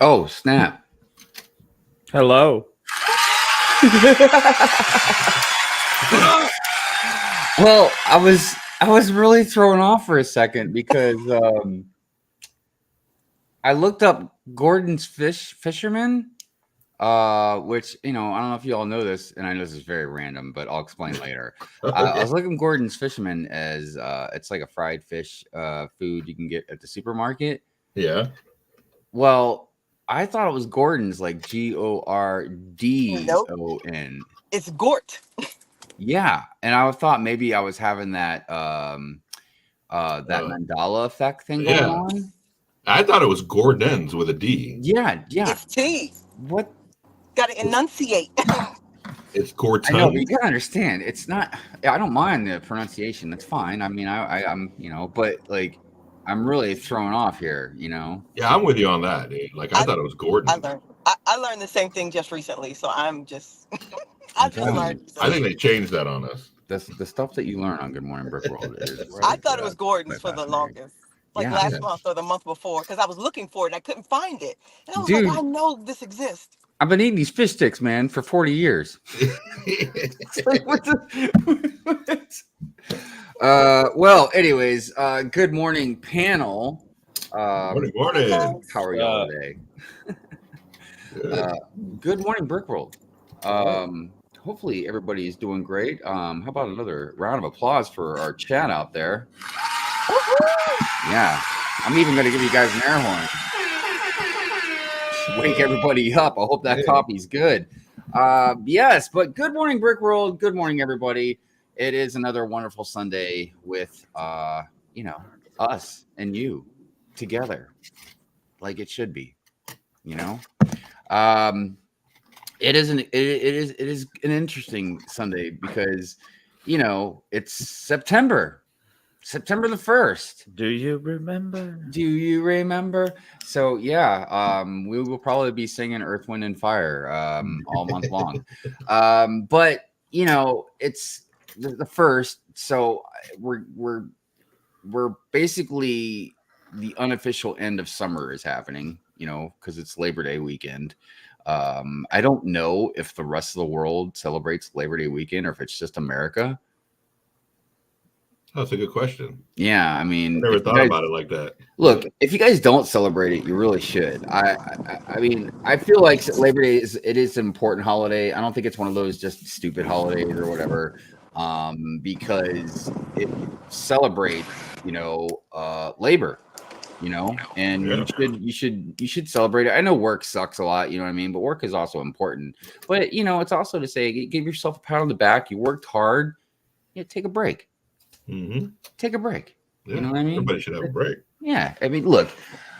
Oh, snap. Hello. Well, I was really thrown off for a second because I looked up Gordon's Fisherman, which I don't know if you all know this, and I know this is very random, but I'll explain later. I was looking Gordon's Fisherman as it's like a fried fish food you can get at the supermarket. Yeah. Well, I thought it was Gordon's, like Gordon. Nope. It's Gort. Yeah, and I thought maybe I was having that mandala effect thing going on. I thought it was Gordon's with a D. Yeah. It's T. What? Got to enunciate. It's Gordon. I know, but you gotta understand. It's not. I don't mind the pronunciation. That's fine. I mean, I'm but like, I'm really thrown off here. Yeah, I'm with you on that. Dude. Like, I thought it was Gordon. I learned the same thing just recently, so I'm just. I just learned. I think they changed that on us. The stuff that you learn on Good Morning Brick World is. I thought it was Gordon's for the longest. Like last month or the month before, because I was looking for it and I couldn't find it. And I was like, I know this exists. I've been eating these fish sticks, man, for 40 years. Well, anyways, good morning, panel. Morning. How are y'all today? Good morning, Brick World. Hopefully everybody is doing great. How about another round of applause for our chat out there? Yeah, I'm even going to give you guys an air horn. Wake everybody up. I hope that coffee's good. Yes, but good morning, Brick World. Good morning, everybody. It is another wonderful Sunday with, us and you together, like it should be. It is an interesting Sunday because, it's September the 1st. Do you remember? So we will probably be singing Earth, Wind, and Fire all month long. But it's the 1st, so we're basically the unofficial end of summer is happening. Because it's Labor Day weekend. I don't know if the rest of the world celebrates Labor Day weekend or if it's just America. That's a good question. Yeah, I mean, I never thought about it like that. Look, if you guys don't celebrate it, you really should. I mean, I feel like Labor Day is an important holiday. I don't think it's one of those just stupid holidays or whatever, because it celebrates, labor. And you should celebrate it. I know work sucks a lot, you know what I mean? But work is also important. But it's also to say, give yourself a pat on the back. You worked hard. Take a break. Mm-hmm. Take a break. Yeah, you know what I mean? Everybody should have a break. Yeah. I mean, look,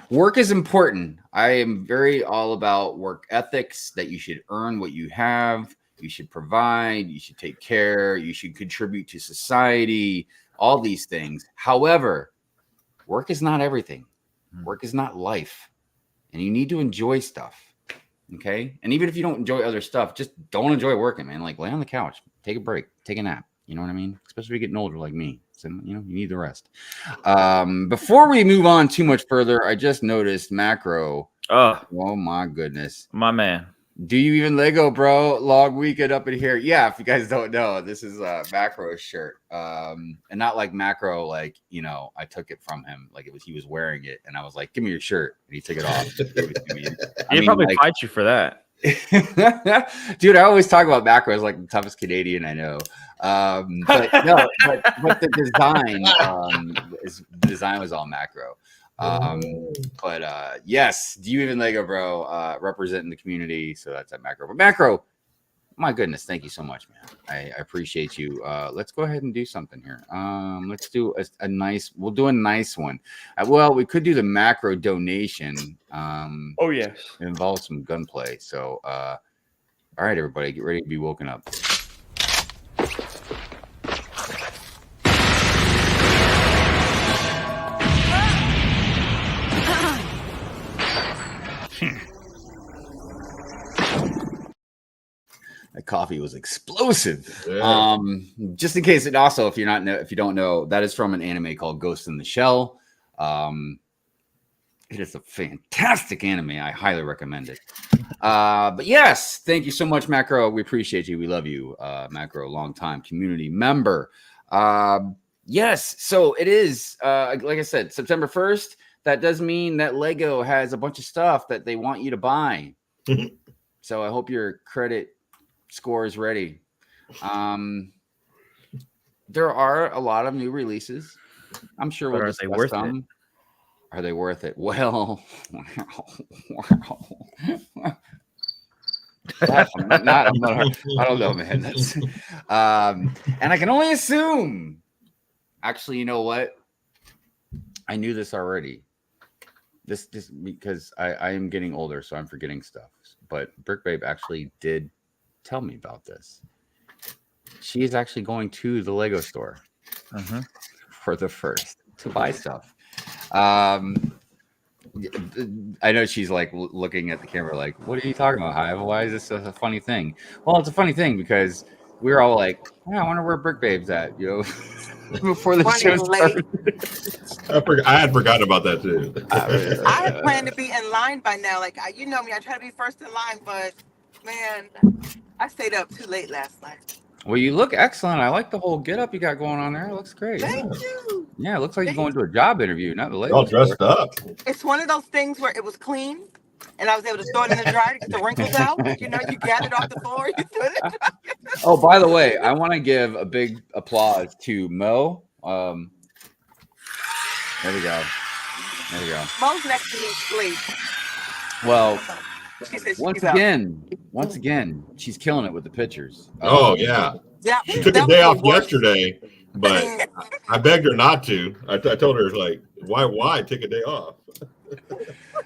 work is important. I am very all about work ethics, that you should earn what you have. You should provide. You should take care. You should contribute to society. All these things. However, work is not everything. Work is not life. And you need to enjoy stuff. Okay? And even if you don't enjoy other stuff, just don't enjoy working, man. Like, lay on the couch. Take a break. Take a nap. You know what I mean? Especially if you're getting older like me. So, you need the rest. Before we move on too much further, I just noticed Macro. Oh, my goodness. My man. Do you even Lego, bro? Long weekend up in here. Yeah, if you guys don't know, this is a Macro shirt. And not like Macro, like, I took it from him. Like he was wearing it. And I was like, give me your shirt. And he took it off. He'd probably fight you for that. Dude, I always talk about Macro as like the toughest Canadian I know. But the design was all Macro. But yes, do you even Lego, bro? Representing the community, so that's at Macro. But Macro, my goodness, thank you so much, man. I appreciate you. Let's go ahead and do something here. Let's do a nice. We'll do a nice one. Well, we could do the Macro donation. Oh yes, it involves some gunplay. So, all right, everybody, get ready to be woken up. That coffee was explosive. Yeah. Just in case, and also if you don't know, that is from an anime called Ghost in the Shell. It is a fantastic anime. I highly recommend it. But yes, thank you so much, Macro. We appreciate you. We love you, Macro, longtime community member. Yes, so it is, like I said, September 1st. That does mean that Lego has a bunch of stuff that they want you to buy. So I hope your credit score is ready. There are a lot of new releases. I'm sure we'll discuss them. Are they worth it? Well, I don't know, man. That's, and I can only assume. Actually, you know what? I knew this already. This because I am getting older, so I'm forgetting stuff. But BrickBabe actually did tell me about this. She is actually going to the Lego store for the first to buy stuff. I know she's like looking at the camera like, what are you talking about, Hive? Why is this a funny thing? Well, it's a funny thing because we're all like, yeah, I wonder where BrickBabe's at, you know, before the show started. I had forgotten about that too. I had planned to be in line by now. Like, you know me, I try to be first in line, but man, I stayed up too late last night. Well, you look excellent. I like the whole get up you got going on there. It looks great. Thank you. Yeah, it looks like you're going to a job interview, not the Lego. All dressed up. It's one of those things where it was clean, and I was able to throw it in the dryer to get the wrinkles out. You know, you gathered off the floor, you threw it in the dryer. Oh, by the way, I want to give a big applause to Mo. There we go. There we go. Mo's next to me, sleep. Well, once again, she's killing it with the pictures. Oh yeah. Yeah. She took a day off yesterday, but I begged her not to. I told her like, why take a day off?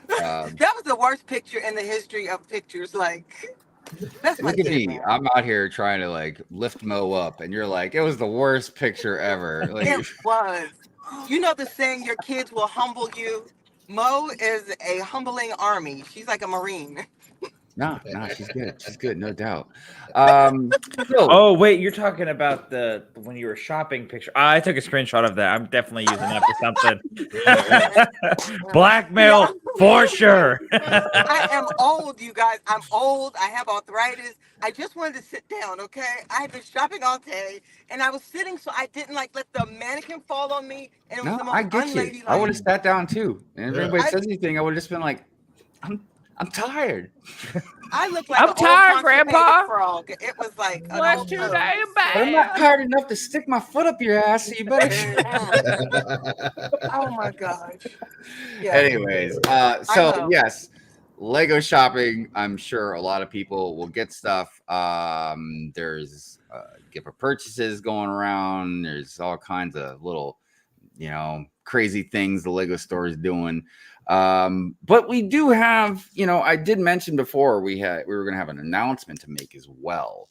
That was the worst picture in the history of pictures. Like, that's look at me. I'm out here trying to like lift Mo up, and you're like, it was the worst picture ever. Like, it was. You know the saying, your kids will humble you. Mo is a humbling army. She's like a Marine. No, she's good. She's good, no doubt. Oh, wait, you're talking about the when you were shopping picture. I took a screenshot of that. I'm definitely using that for something. Blackmail for sure. I am old, you guys. I'm old. I have arthritis. I just wanted to sit down, okay? I had been shopping all day, and I was sitting so I didn't like let the mannequin fall on me. And it was the most I get you. I would have sat down too. And if anybody says anything, I would have just been like, I'm tired. I look like I'm tired, Grandpa. Frog. It was like too damn bad. But I'm not tired enough to stick my foot up your ass, so you better. Oh my gosh. Yeah. Anyways, so yes, Lego shopping. I'm sure a lot of people will get stuff. There's gift for purchases going around. There's all kinds of little, crazy things the Lego store is doing. But we do have, I did mention before we were going to have an announcement to make as well,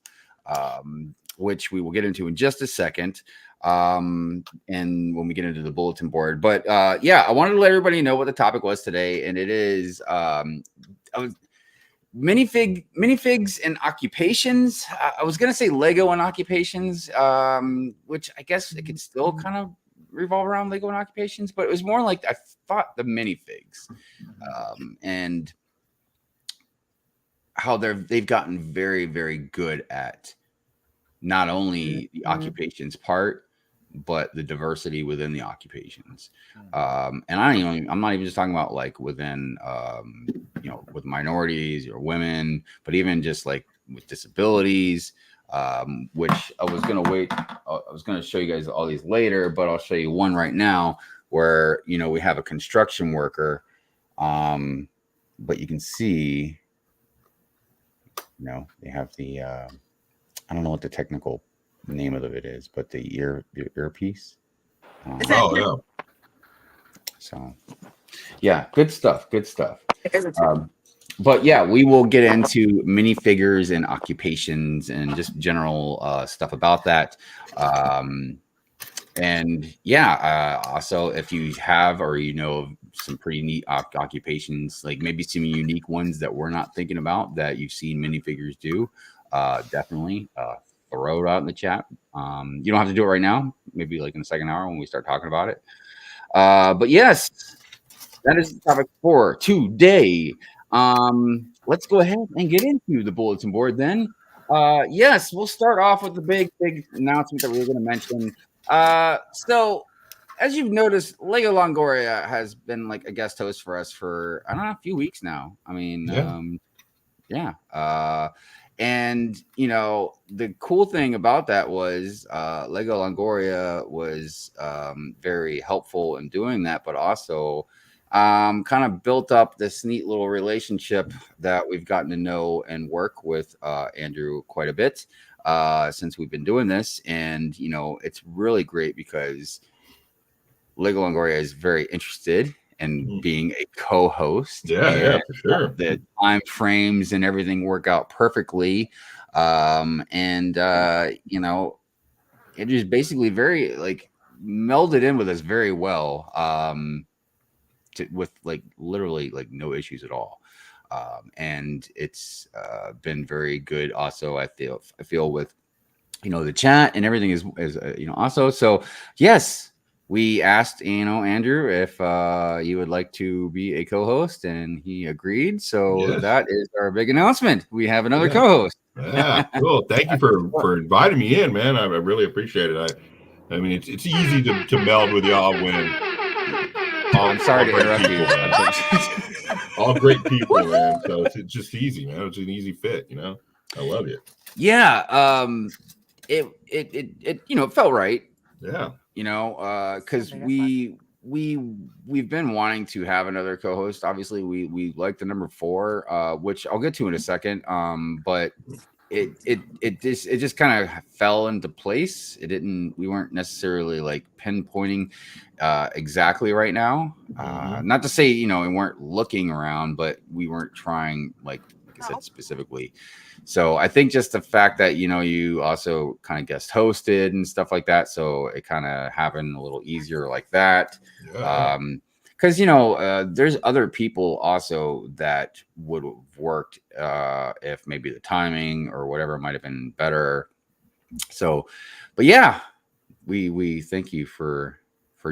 which we will get into in just a second. And when we get into the bulletin board, but yeah, I wanted to let everybody know what the topic was today, and it is minifigs and occupations. I was going to say Lego and occupations, which I guess it could still kind of revolve around Lego and occupations, but it was more like I thought the minifigs, and how they've gotten very, very good at not only the occupations part, but the diversity within the occupations. And I'm not even just talking about like within, with minorities or women, but even just like with disabilities. Which I was going to show you guys all these later, but I'll show you one right now where, we have a construction worker, but you can see, they have the, I don't know what the technical name of it is, but the earpiece. Yeah. So yeah, good stuff. But yeah, we will get into minifigures and occupations and just general stuff about that. And yeah, also if you have or some pretty neat occupations, like maybe some unique ones that we're not thinking about that you've seen minifigures do, definitely throw it out in the chat. You don't have to do it right now. Maybe like in the second hour when we start talking about it. But yes. that is the topic for today. Let's go ahead and get into the bulletin board then. Yes, we'll start off with the big announcement that we were going to mention. So as you've noticed, Lego Longoria has been like a guest host for us for, I don't know, a few weeks now. I mean, yeah. And the cool thing about that was Lego Longoria was very helpful in doing that, but also kind of built up this neat little relationship that we've gotten to know and work with Andrew quite a bit since we've been doing this. And it's really great because Lego Longoria is very interested in being a co-host. Yeah, for sure. The time frames and everything work out perfectly. It is basically very like melded in with us very well. With like literally like no issues at all. And it's been very good also. I feel with the chat and everything is also. So yes, we asked Andrew if you would like to be a co-host, and he agreed. So that is our big announcement. We have another co-host. Yeah, cool. Thank you for inviting me in, man. I really appreciate it. I mean, it's easy to meld with y'all when. I'm sorry to interrupt you. All great people, man. So it's just easy, man. It's an easy fit, I love it. Yeah. It felt right. Yeah. Because we've been wanting to have another co-host. Obviously, we like the number 4, which I'll get to in a second. But it just kind of fell into place. We weren't necessarily like pinpointing exactly right now. Not to say we weren't looking around, but we weren't trying like I said specifically. So I think just the fact that you also kind of guest hosted and stuff like that, so it kind of happened a little easier like that. Because there's other people also that would have worked if maybe the timing or whatever might have been better. So, but yeah, we thank you for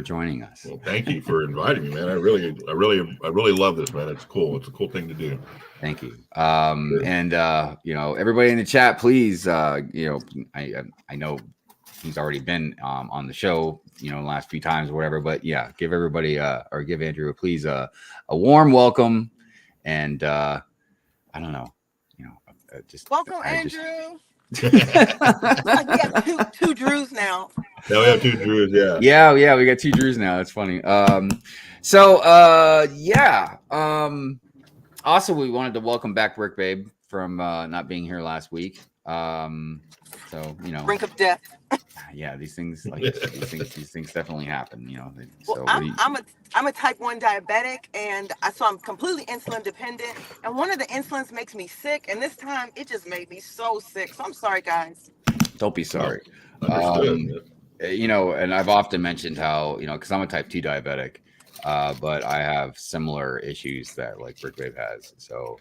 joining us. Well, thank you for inviting me, man. I really love this, man. It's cool. It's a cool thing to do. Thank you. And everybody in the chat, please, I know he's already been on the show, the last few times or whatever, but yeah, give everybody or give Andrew please a warm welcome. And I don't know, just welcome, Andrew. We got two Drews now. Yeah, we have 2 Drews. Yeah, we got 2 Drews now. It's funny. Also, we wanted to welcome back Brick Babe from not being here last week. Brink of death. Yeah, these things definitely happen. Well, I'm a type 1 diabetic, and so I'm completely insulin dependent. And one of the insulins makes me sick, and this time it just made me so sick. So I'm sorry, guys. Don't be sorry. Understood. And I've often mentioned how because I'm a type 2 diabetic. But I have similar issues that like Brick Babe has. So,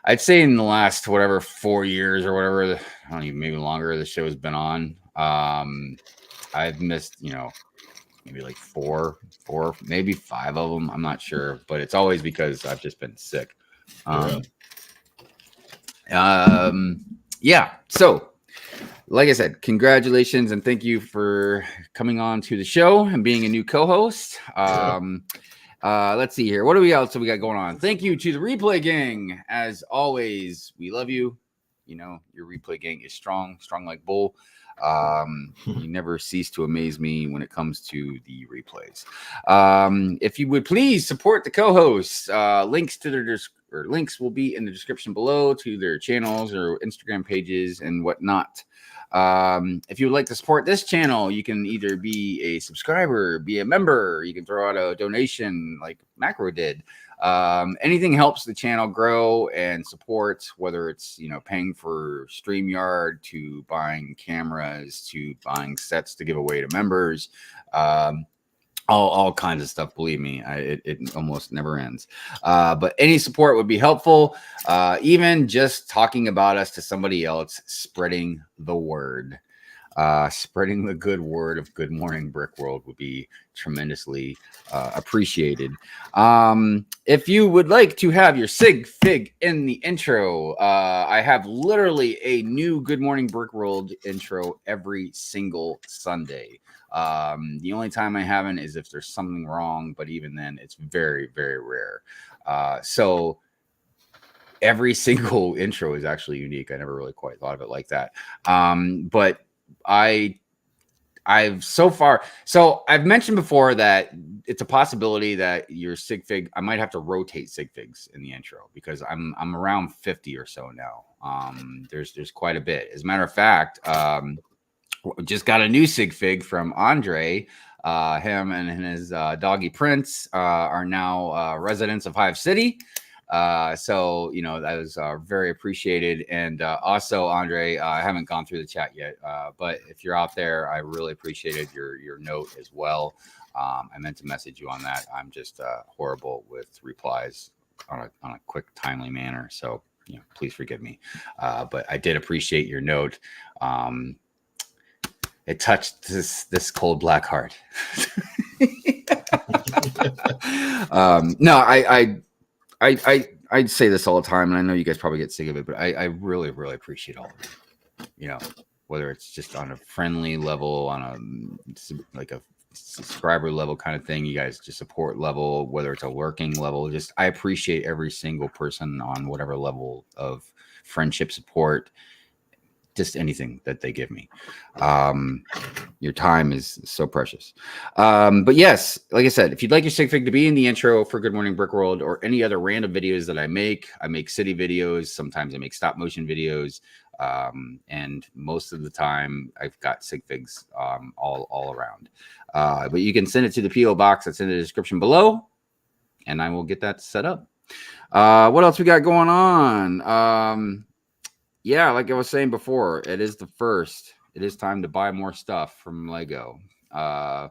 I'd say in the last 4 years or whatever, I don't even, maybe longer, the show's been on. I've missed, maybe like 4, maybe 5 of them. I'm not sure, but it's always because I've just been sick. Yeah. So, like I said, congratulations and thank you for coming on to the show and being a new co-host. Let's see here. What do we else we got going on? Thank you to the replay gang. As always, we love you. Your replay gang is strong like bull. You never cease to amaze me when it comes to the replays. If you would please support the co-hosts, links to their links will be in the description below to their channels or Instagram pages and whatnot. If you would like to support this channel, you can either be a subscriber, be a member, you can throw out a donation like Macro did. Anything helps the channel grow and support, whether it's paying for StreamYard to buying cameras to buying sets to give away to members. All kinds of stuff. Believe me, it almost never ends. But any support would be helpful. Even just talking about us to somebody else, spreading the word. Spreading the good word of Good Morning Brick World would be tremendously appreciated. If you would like to have your sig fig in the intro, I have literally a new Good Morning Brick World intro every single Sunday. The only time I haven't is if there's something wrong, but even then it's very, very rare. So every single intro is actually unique. I never really quite thought of it like that. But I've mentioned before that it's a possibility that your sig fig, I might have to rotate sig figs in the intro because I'm around 50 or so now. There's quite a bit. As a matter of fact, just got a new sig fig from Andre. Him and his doggy Prince are now residents of Hive City. So, you know, that was very appreciated. And also, Andre, I haven't gone through the chat yet, but if you're out there, I really appreciated your note as well. I meant to message you on that. I'm just horrible with replies on a quick, timely manner. So, you know, please forgive me. But I did appreciate your note. It touched this cold black heart. No, I'd say this all the time, and I know you guys probably get sick of it, but I really, really appreciate all of it. You know, whether it's just on a friendly level, on a like a subscriber level kind of thing, you guys just support level, whether it's a lurking level, just I appreciate every single person on whatever level of friendship support. Just anything that they give me. Your time is so precious. But yes, like I said, if you'd like your sig fig to be in the intro for Good Morning Brick World or any other random videos that I make city videos. Sometimes I make stop motion videos. And most of the time I've got sig figs all around. But you can send it to the PO box that's in the description below, and I will get that set up. What else we got going on? Yeah, like I was saying before, it is the first. It is time to buy more stuff from Lego. The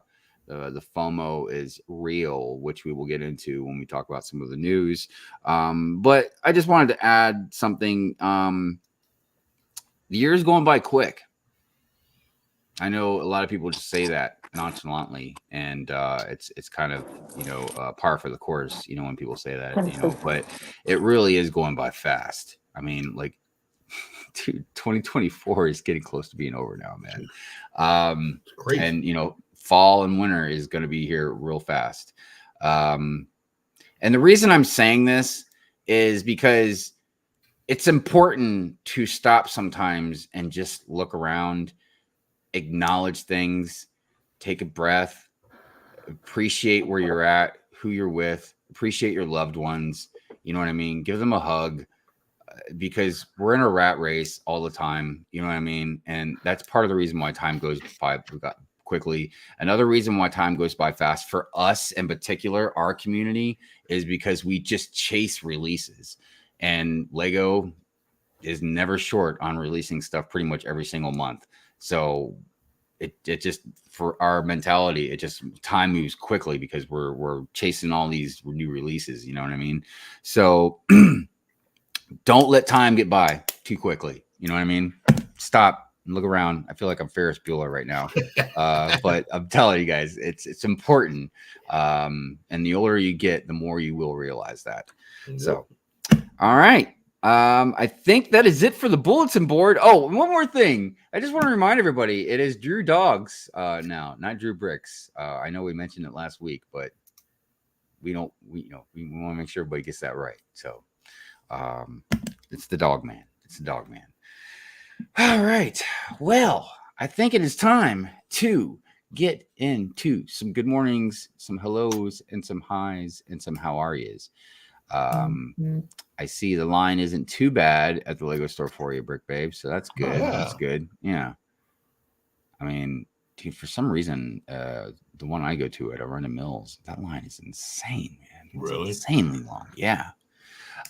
FOMO is real, which we will get into when we talk about some of the news. But I just wanted to add something. The year is going by quick. I know a lot of people just say that nonchalantly, and it's kind of, you know, par for the course, you know, when people say that, you know, but it really is going by fast. I mean, like, dude, 2024 is getting close to being over now, man. And you know, fall and winter is going to be here real fast. And the reason I'm saying this is because it's important to stop sometimes and just look around, acknowledge things, take a breath, appreciate where you're at, who you're with, appreciate your loved ones. You know what I mean? Give them a hug. Because we're in a rat race all the time, you know what I mean? And that's part of the reason why time goes by quickly. Another reason why time goes by fast for us in particular, our community, is because we just chase releases. And Lego is never short on releasing stuff pretty much every single month. So it just, for our mentality, it just, time moves quickly because we're chasing all these new releases, you know what I mean? So don't let time get by too quickly. You know what I mean? Stop and look around. I feel like I'm Ferris Bueller right now. But I'm telling you guys, it's important. And the older you get, the more you will realize that. So, all right. I think that is it for the bulletin board. Oh, one more thing. I just want to remind everybody, it is DrewDawgs now, not Drewbrickz. I know we mentioned it last week, but we want to make sure everybody gets that right. So, it's the Dawg man. It's the Dawg man. All right. Well, I think it is time to get into some good mornings, some hellos, and some highs, and some how are yous. I see the line isn't too bad at the Lego store for you, Brick Babe. So that's good. Oh, yeah. That's good. Yeah. I mean, dude, for some reason, the one I go to at Arundel Mills, that line is insane, man. It's really insanely long. Yeah.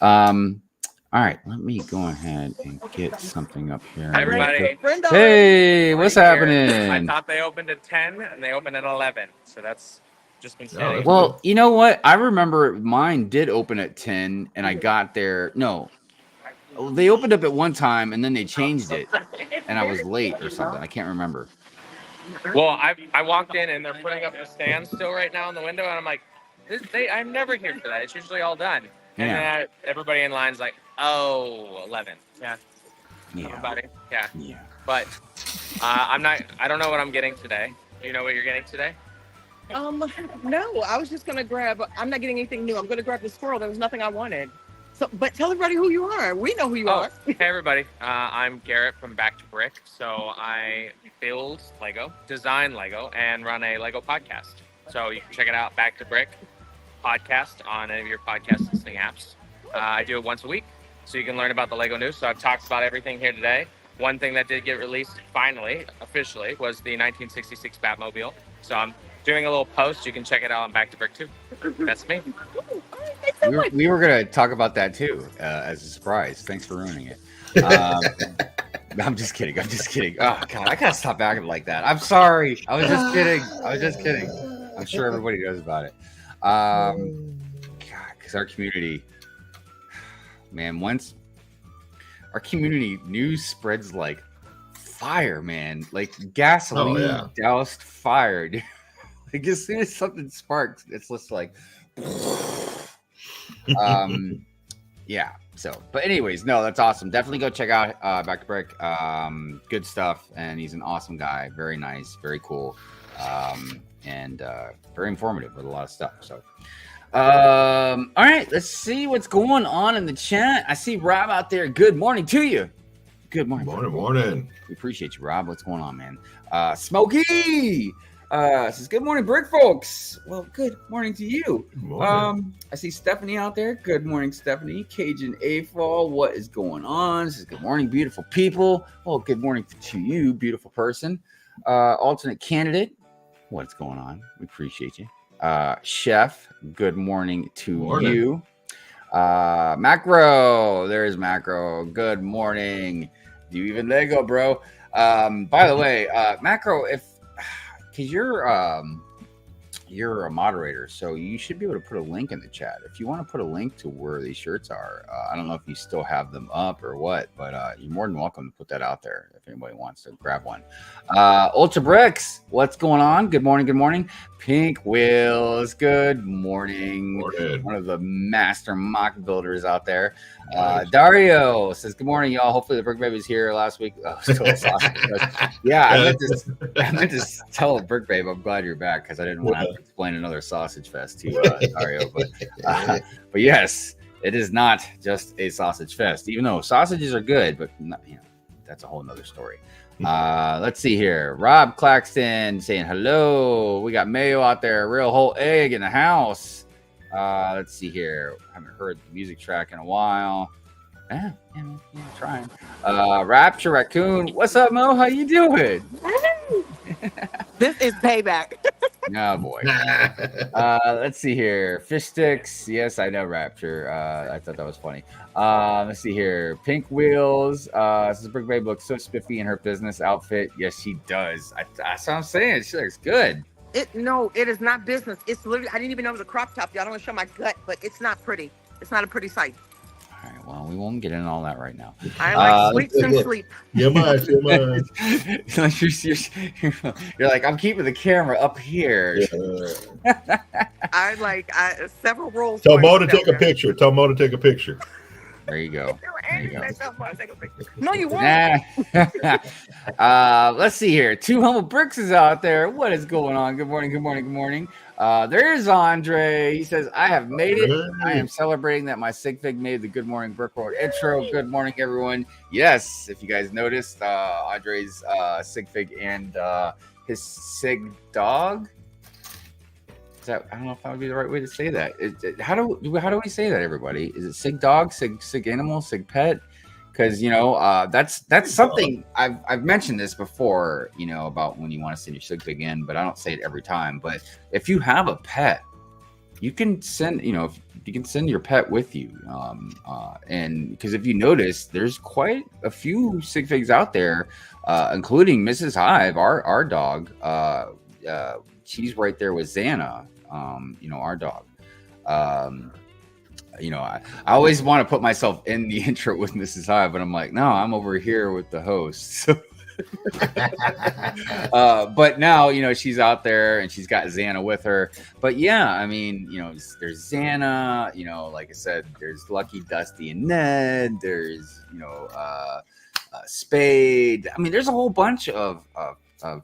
All right, let me go ahead and get something up here. Hi, everybody. Hey, what's happening? I thought they opened at 10 and they opened at 11. So that's just been saying. Well, you know what? I remember mine did open at 10 and I got there. No, They opened up at one time and then they changed it, and I was late or something. I can't remember. Well, I walked in and they're putting up the stand still right now in the window, and I'm like, I'm never here for that. It's usually all done. And then everybody in line's like, oh, 11. Yeah. Everybody. Yeah. But I don't know what I'm getting today. Do you know what you're getting today? No, I was just gonna grab. I'm not getting anything new. I'm gonna grab the squirrel. There was nothing I wanted. So, but tell everybody who you are. We know who you are. Hey everybody, I'm Garrett from Back to Brick. So I build Lego, design Lego, and run a Lego podcast. So you can check it out, Back to Brick podcast on any of your podcast listening apps. I do it once a week, so you can learn about the Lego news. So I've talked about everything here today. One thing that did get released finally, officially, was the 1966 Batmobile. So I'm doing a little post. You can check it out on Back to Brick too. That's me. We were going to talk about that too, as a surprise. Thanks for ruining it. I'm just kidding. Oh God, I gotta stop acting like that. I'm sorry. I was just kidding. I'm sure everybody knows about it. God, because our community, man, once our community news spreads like fire, man, like gasoline doused fire, dude. Like as soon as something sparks, it's just like, yeah. So, but anyways, no, that's awesome. Definitely go check out Back to Brick. Good stuff, and he's an awesome guy. Very nice, very cool, and very informative with a lot of stuff. So, all right, let's see what's going on in the chat. I see Rob out there. Good morning to you. Good morning. Morning. We appreciate you, Rob. What's going on, man? Smokey says, good morning, Brick folks. Well, good morning to you. I see Stephanie out there. Good morning, Stephanie. Cajun A-Fall, what is going on? Says, good morning, beautiful people. Well, good morning to you, beautiful person. Alternate candidate, what's going on? We appreciate you. Chef, good morning to you. Macro, there's Macro. Good morning. Do you even Lego, bro? By the way, Macro, because you're a moderator, so you should be able to put a link in the chat. If you want to put a link to where these shirts are, I don't know if you still have them up or what, but you're more than welcome to put that out there if anybody wants to grab one. Ultra Bricks, what's going on? Good morning. Pink Wheels, good morning. One of the master mock builders out there. Dario says, good morning, y'all. Hopefully the Brick Babe is here last week. Oh, still sausage. Yeah, I meant to tell Brick Babe I'm glad you're back because I didn't want to explain another sausage fest to Dario. But yes, it is not just a sausage fest, even though sausages are good, but not, that's a whole nother story. Let's see here. Rob Claxton saying hello. We got Mayo out there, real whole egg in the house. Let's see here. Haven't heard the music track in a while. Trying. Rapture Raccoon, what's up, Mo? How you doing? This is payback. Oh boy. Let's see here. Fish sticks. Yes, I know Rapture. I thought that was funny. Let's see here. Pink Wheels. This Brick Babe looks so spiffy in her business outfit. Yes, she does. That's what I'm saying. She looks good. No, it is not business. It's literally, I didn't even know it was a crop top. Y'all don't want to show my gut, but it's not pretty. It's not a pretty sight. All right, well, we won't get into all that right now. I like sweets and sleep. You're mine. You're like, I'm keeping the camera up here. Yeah. I like several rolls. Tell Mo to take a picture. There you go. No, you won't. Let's see here. Two Humble Bricks is out there. What is going on? Good morning. There's Andre. He says, I have made it. I am celebrating that my sigfig made the Good Morning Brick Road intro. Good morning, everyone. Yes, if you guys noticed, Andre's sigfig and his sig dog. I don't know if that would be the right way to say that. How do we say that, everybody? Is it sig dog, sig animal, sig pet? Because that's something I've mentioned this before. About when you want to send your sigfig in, but I don't say it every time. But if you have a pet, you can send. You can send your pet with you. And because if you notice, there's quite a few sigfigs out there, including Mrs. Hive, our dog. She's right there with Xana, our dog. I always want to put myself in the intro with Mrs. Hive, but I'm like, no, I'm over here with the host. So but now, she's out there and she's got Xana with her. But yeah, I mean, there's Xana, like I said, there's Lucky, Dusty, and Ned. There's, Spade. I mean, there's a whole bunch of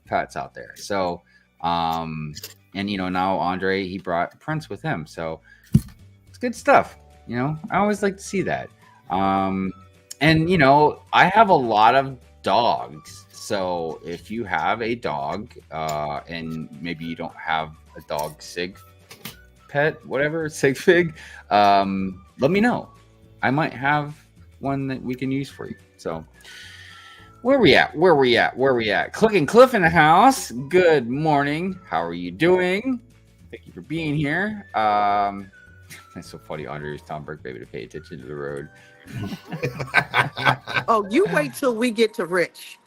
pets out there. So, and now Andre, he brought Prince with him. So it's good stuff. I always like to see that. And I have a lot of dogs. So if you have a dog, and maybe you don't have a dog sig fig, let me know. I might have one that we can use for you. So where we at? Click and Cliff in the house. Good morning. How are you doing? Thank you for being here. That's so funny. Andre is telling Brick Baby to pay attention to the road. Oh, you wait till we get to Rich.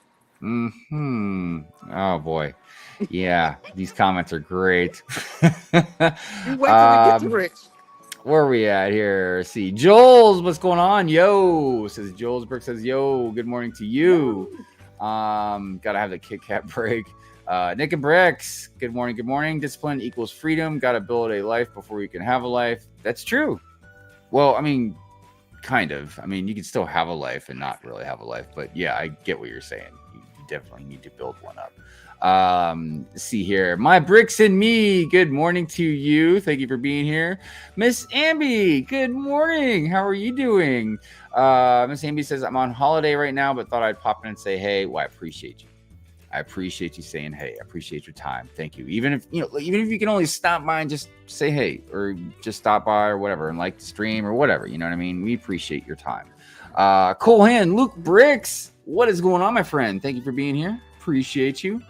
Oh boy. Yeah, these comments are great. You wait till we get to Rich. Where are we at here? See, Joel's, what's going on? Yo, says Joel's. Brick says, yo, good morning to you. Gotta have the Kit Kat break. Nick and Bricks, good morning. Discipline equals freedom. Gotta build a life before you can have a life. That's true. Well, I mean, kind of. I mean, you can still have a life and not really have a life. But yeah, I get what you're saying. You definitely need to build one up. See here, my Bricks and me, good morning to you. Thank you for being here. Miss Amby, good morning. How are you doing? Miss Amby says, I'm on holiday right now, but thought I'd pop in and say hey. Well, I appreciate you. I appreciate you saying hey. I appreciate your time. Thank you. Even if you can only stop by and just say hey, or just stop by or whatever, and like the stream or whatever, you know what I mean? We appreciate your time. Cool hand, Luke Bricks, what is going on, my friend? Thank you for being here. Appreciate you.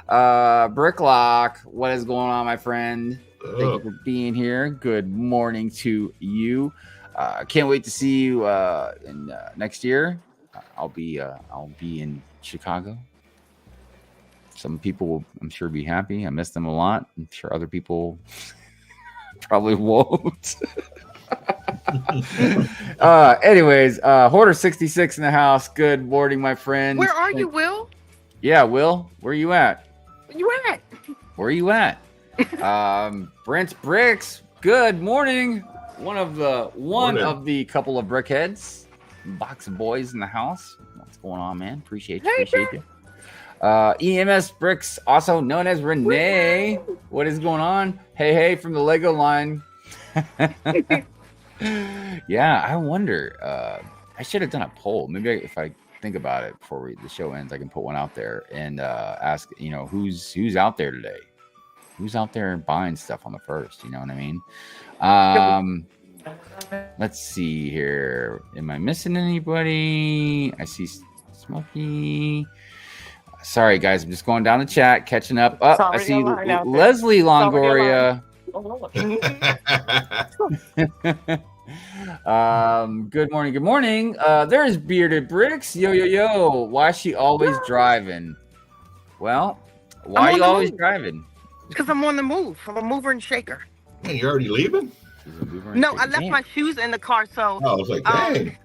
Bricklock, what is going on, my friend? Thank you for being here. Good morning to you. Can't wait to see you in next year. I'll be in Chicago. Some people will, I'm sure, be happy. I miss them a lot. I'm sure other people probably won't. Anyways, Hoarder 66 in the house. Good morning, my friend. Where are you, Will? Yeah, Will, where are you at? Where you at? Brent Bricks, good morning. One of the couple of brickheads, box of boys in the house. What's going on, man? Appreciate you. EMS Bricks, also known as Renee. What is going on? Hey from the Lego line. Yeah, I wonder. I should have done a poll. Maybe if I think about it before the show ends, I can put one out there and ask, who's out there today? Who's out there buying stuff on the first? You know what I mean? Let's see here. Am I missing anybody? I see Smokey. Sorry, guys. I'm just going down the chat, catching up. Oh, I see Leslie Longoria. Good morning. There's Bearded Bricks. Yo. Why is she always driving? Well, why are you always driving? Because I'm on the move. I'm a mover and shaker. Hey, you already leaving? No, I left my shoes in the car, so. Oh, I was like, dang.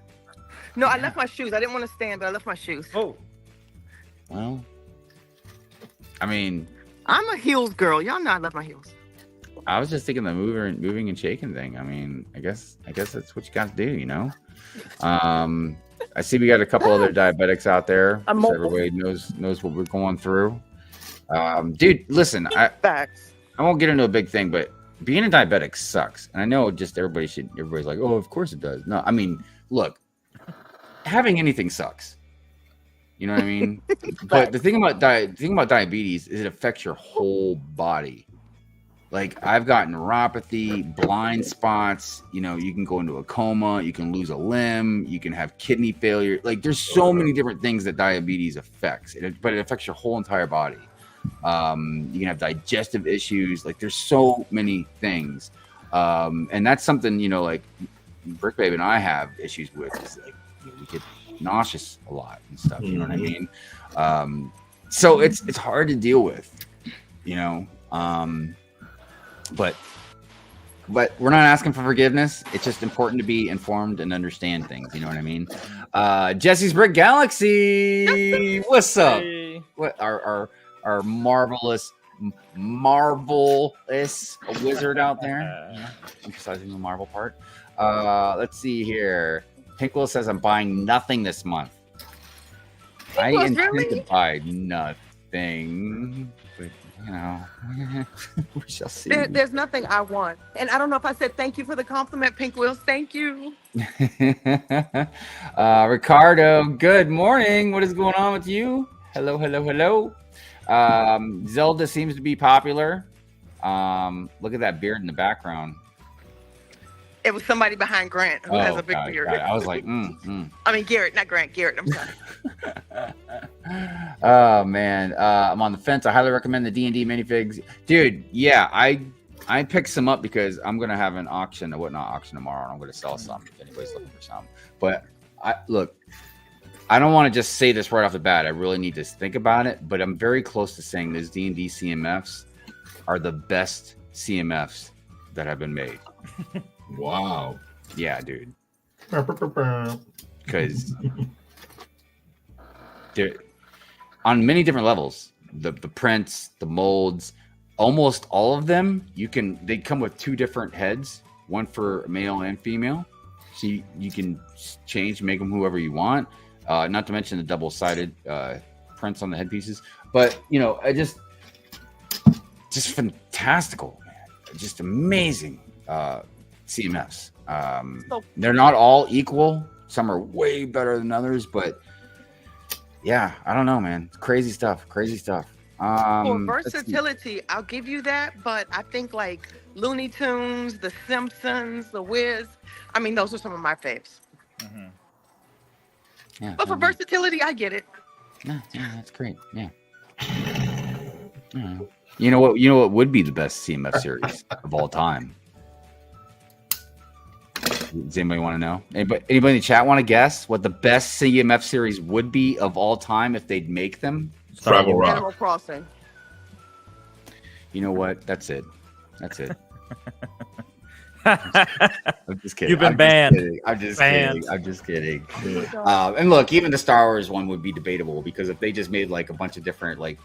No, I left my shoes. I didn't want to stand, but I left my shoes. Oh. Well, I mean, I'm a heels girl. Y'all know I love my heels. I was just thinking the moving and shaking thing. I mean, I guess that's what you guys do, I see we got a couple other diabetics out there. So everybody knows what we're going through. Dude, listen, I won't get into a big thing, but being a diabetic sucks. And I know just everybody's like, oh, of course it does. No, I mean, look, having anything sucks. You know what I mean? But the thing about diabetes is it affects your whole body. Like, I've got neuropathy, blind spots, you can go into a coma, you can lose a limb, you can have kidney failure. Like, there's so many different things that diabetes affects, but it affects your whole entire body. You can have digestive issues. Like, there's so many things. And that's something, like Brick Babe and I have issues with. Is like, we get nauseous a lot and stuff. You know what I mean? So it's hard to deal with, but but we're not asking for forgiveness. It's just important to be informed and understand things. You know what I mean? Jesse's Brick Galaxy. What's up? Hey. What our marvelous wizard out there? Emphasizing the marvel part. Let's see here. Pinkle says I'm buying nothing this month. I intend to buy nothing, but you know, we shall see. There's nothing I want, and I don't know if I said thank you for the compliment, Pink Wheels. Thank you. Ricardo, good morning. What is going on with you? Hello, hello, hello. Zelda seems to be popular. Look at that beard in the background. It was somebody behind Grant who has a big beard. God. I was like, I mean Garrett, not Grant. Garrett. I'm sorry. Oh man, I'm on the fence. I highly recommend the D&D minifigs, dude. Yeah, I picked some up because I'm gonna have an auction, a whatnot auction tomorrow, and I'm gonna sell some if anybody's looking for some. But I don't want to just say this right off the bat. I really need to think about it. But I'm very close to saying those D&D CMFs are the best CMFs that have been made. Wow. Yeah, dude. Because they're on many different levels. The prints, the molds, almost all of them, they come with two different heads, one for male and female. So you can change, make them whoever you want. Not to mention the double-sided prints on the headpieces. But I just fantastical, man. Just amazing. CMFs. They're not all equal. Some are way better than others, but yeah, I don't know, man. Crazy stuff. For versatility, I'll give you that, but I think like Looney Tunes, The Simpsons, The Wiz, I mean, those are some of my faves. Mm-hmm. Yeah, but for versatility, I get it. Yeah, that's great. Yeah. You know what would be the best CMF series of all time? Does anybody want to know? Anybody in the chat want to guess what the best CMF series would be of all time if they'd make them? Fraggle Rock. Animal Crossing. You know what? That's it. I'm just kidding. You've been banned. I'm just kidding. And look, even the Star Wars one would be debatable because if they just made like a bunch of different like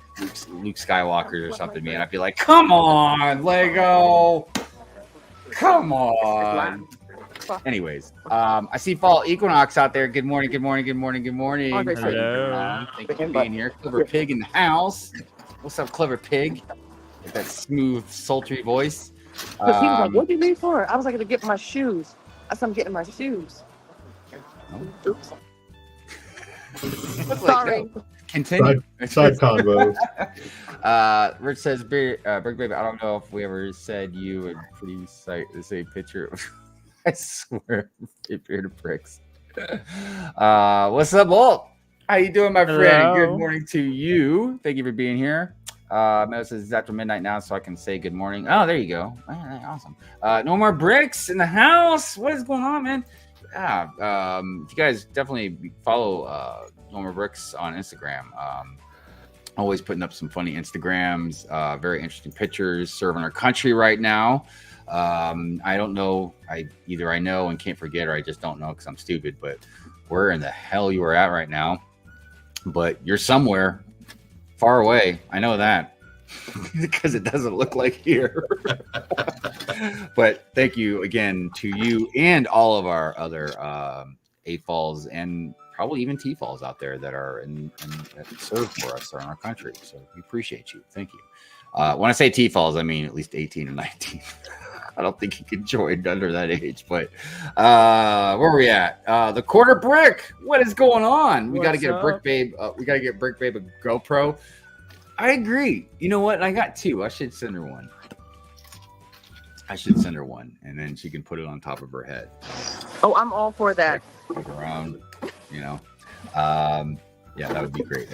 Luke Skywalkers or something, man, I'd be like, come on, Lego. Come on. Anyways, I see Fall Equinox out there. Good morning. Hello. Thank you for being here. Clever Pig in the house. What's up, Clever Pig? With that smooth, sultry voice. He was like, what do you need for? I was like, to get my shoes. I said, I'm getting my shoes. Oops. Sorry. No. Continue. Side convo. Rich says, Brick Babe, I don't know if we ever said you would please cite the same picture. I swear, Drewbrickz. What's up, Walt? How you doing, my friend? Hello. Good morning to you. Thank you for being here. Mel says it's after midnight now, so I can say good morning. Oh, there you go. Awesome. No more bricks in the house. What is going on, man? Yeah. You guys definitely follow No More Bricks on Instagram. Always putting up some funny Instagrams, very interesting pictures, serving our country right now. I don't know. I know and can't forget, or I just don't know because I'm stupid. But where in the hell you are at right now? But you're somewhere far away. I know that because it doesn't look like here. But thank you again to you and all of our other A-Falls and probably even T-Falls out there that are that serve for us in our country. So we appreciate you. Thank you. When I say T-Falls, I mean at least 18 or 19. I don't think you can join under that age, but where are we at? The Quarter Brick. What is going on? We got to get a Brick Babe. We got to get Brick Babe a GoPro. I agree. You know what? I got two. I should send her one. And then she can put it on top of her head. Oh, I'm all for that. Look around, Yeah, that would be great.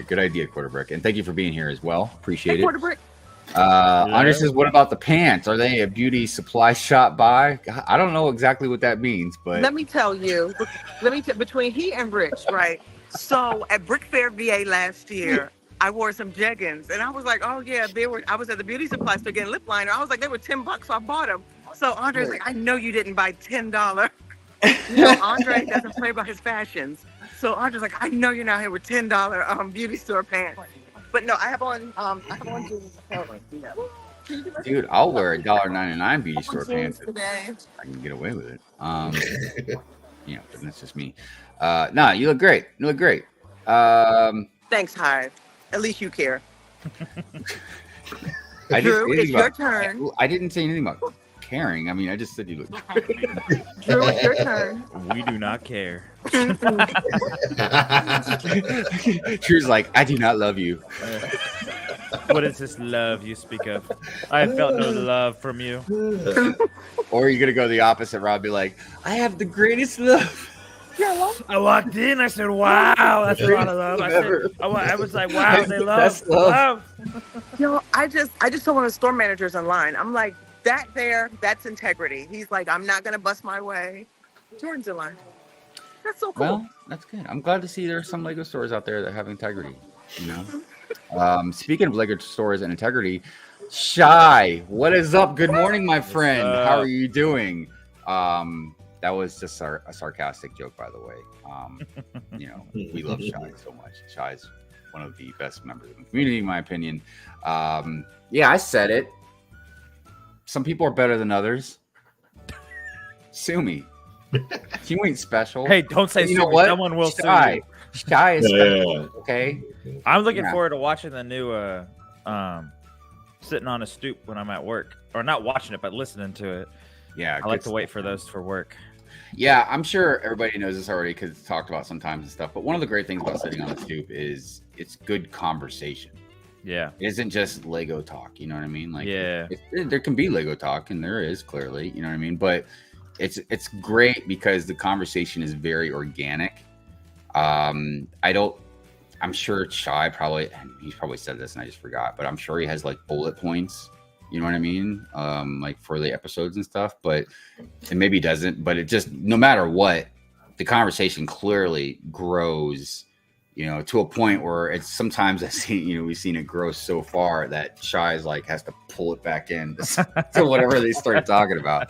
Good idea, Quarter Brick. And thank you for being here as well. Appreciate it. Quarter Brick. Andre says, what about the pants? Are they a beauty supply shop buy? I don't know exactly what that means, but Let me tell you, between he and Rich, right? So at Brick Fair VA last year, I wore some jeggings and I was like, oh yeah, I was at the beauty supply store getting lip liner. I was like, they were $10, so I bought them. So Andre's like, I know you didn't buy $10. You know, Andre doesn't play by his fashions. So Andre's like, I know you're not here with $10 beauty store pants. But no, I have on jeans. Yeah. Dude, I'll wear $1.99 beauty store pants if Today. I can get away with it. You know, but that's just me. No, you look great. You look great. Thanks, Hive. At least you care. Drew, it's your turn. I didn't say anything about caring. I mean, I just said you look. Drew, it's your turn. We do not care. Drew's like, I do not love you. What is this love you speak of? I have felt no love from you. Or you're gonna go the opposite route, be like, I have the greatest love. I walked in, I said, wow, that's a lot of love. I was like, wow, they love. Yo, I just told one of the store managers online. I'm like, that's integrity. He's like, I'm not gonna bust my way. Jordan's in line. That's so cool. Well, that's good. I'm glad to see there are some Lego stores out there that have integrity. You know. Speaking of Lego stores and integrity, Shy, what is up? Good morning, my friend. How are you doing? That was just a sarcastic joke, by the way. You know, we love Shy so much. Shy's one of the best members of the community, in my opinion. Yeah, I said it. Some people are better than others. Sue me. You ain't special. Hey, don't say you know what? Someone will Shy. sue you. Shy is special, okay? I'm looking forward to watching the new Sitting on a Stoop when I'm at work. Or not watching it, but listening to it. Yeah. I like to wait for those for work. Yeah, I'm sure everybody knows this already because it's talked about sometimes and stuff. But one of the great things about Sitting on the Stoop is it's good conversation. Yeah. It isn't just Lego talk, you know what I mean? Like, yeah, there can be Lego talk, and there is clearly, you know what I mean? But it's great because the conversation is very organic. I'm sure Shy he's probably said this and I just forgot, but I'm sure he has like bullet points, you know what I mean? Like for the episodes and stuff, but and maybe he doesn't, but it just, no matter what, the conversation clearly grows, you know, to a point where it's sometimes we've seen it grow so far that Shy's like has to pull it back in to whatever they start talking about.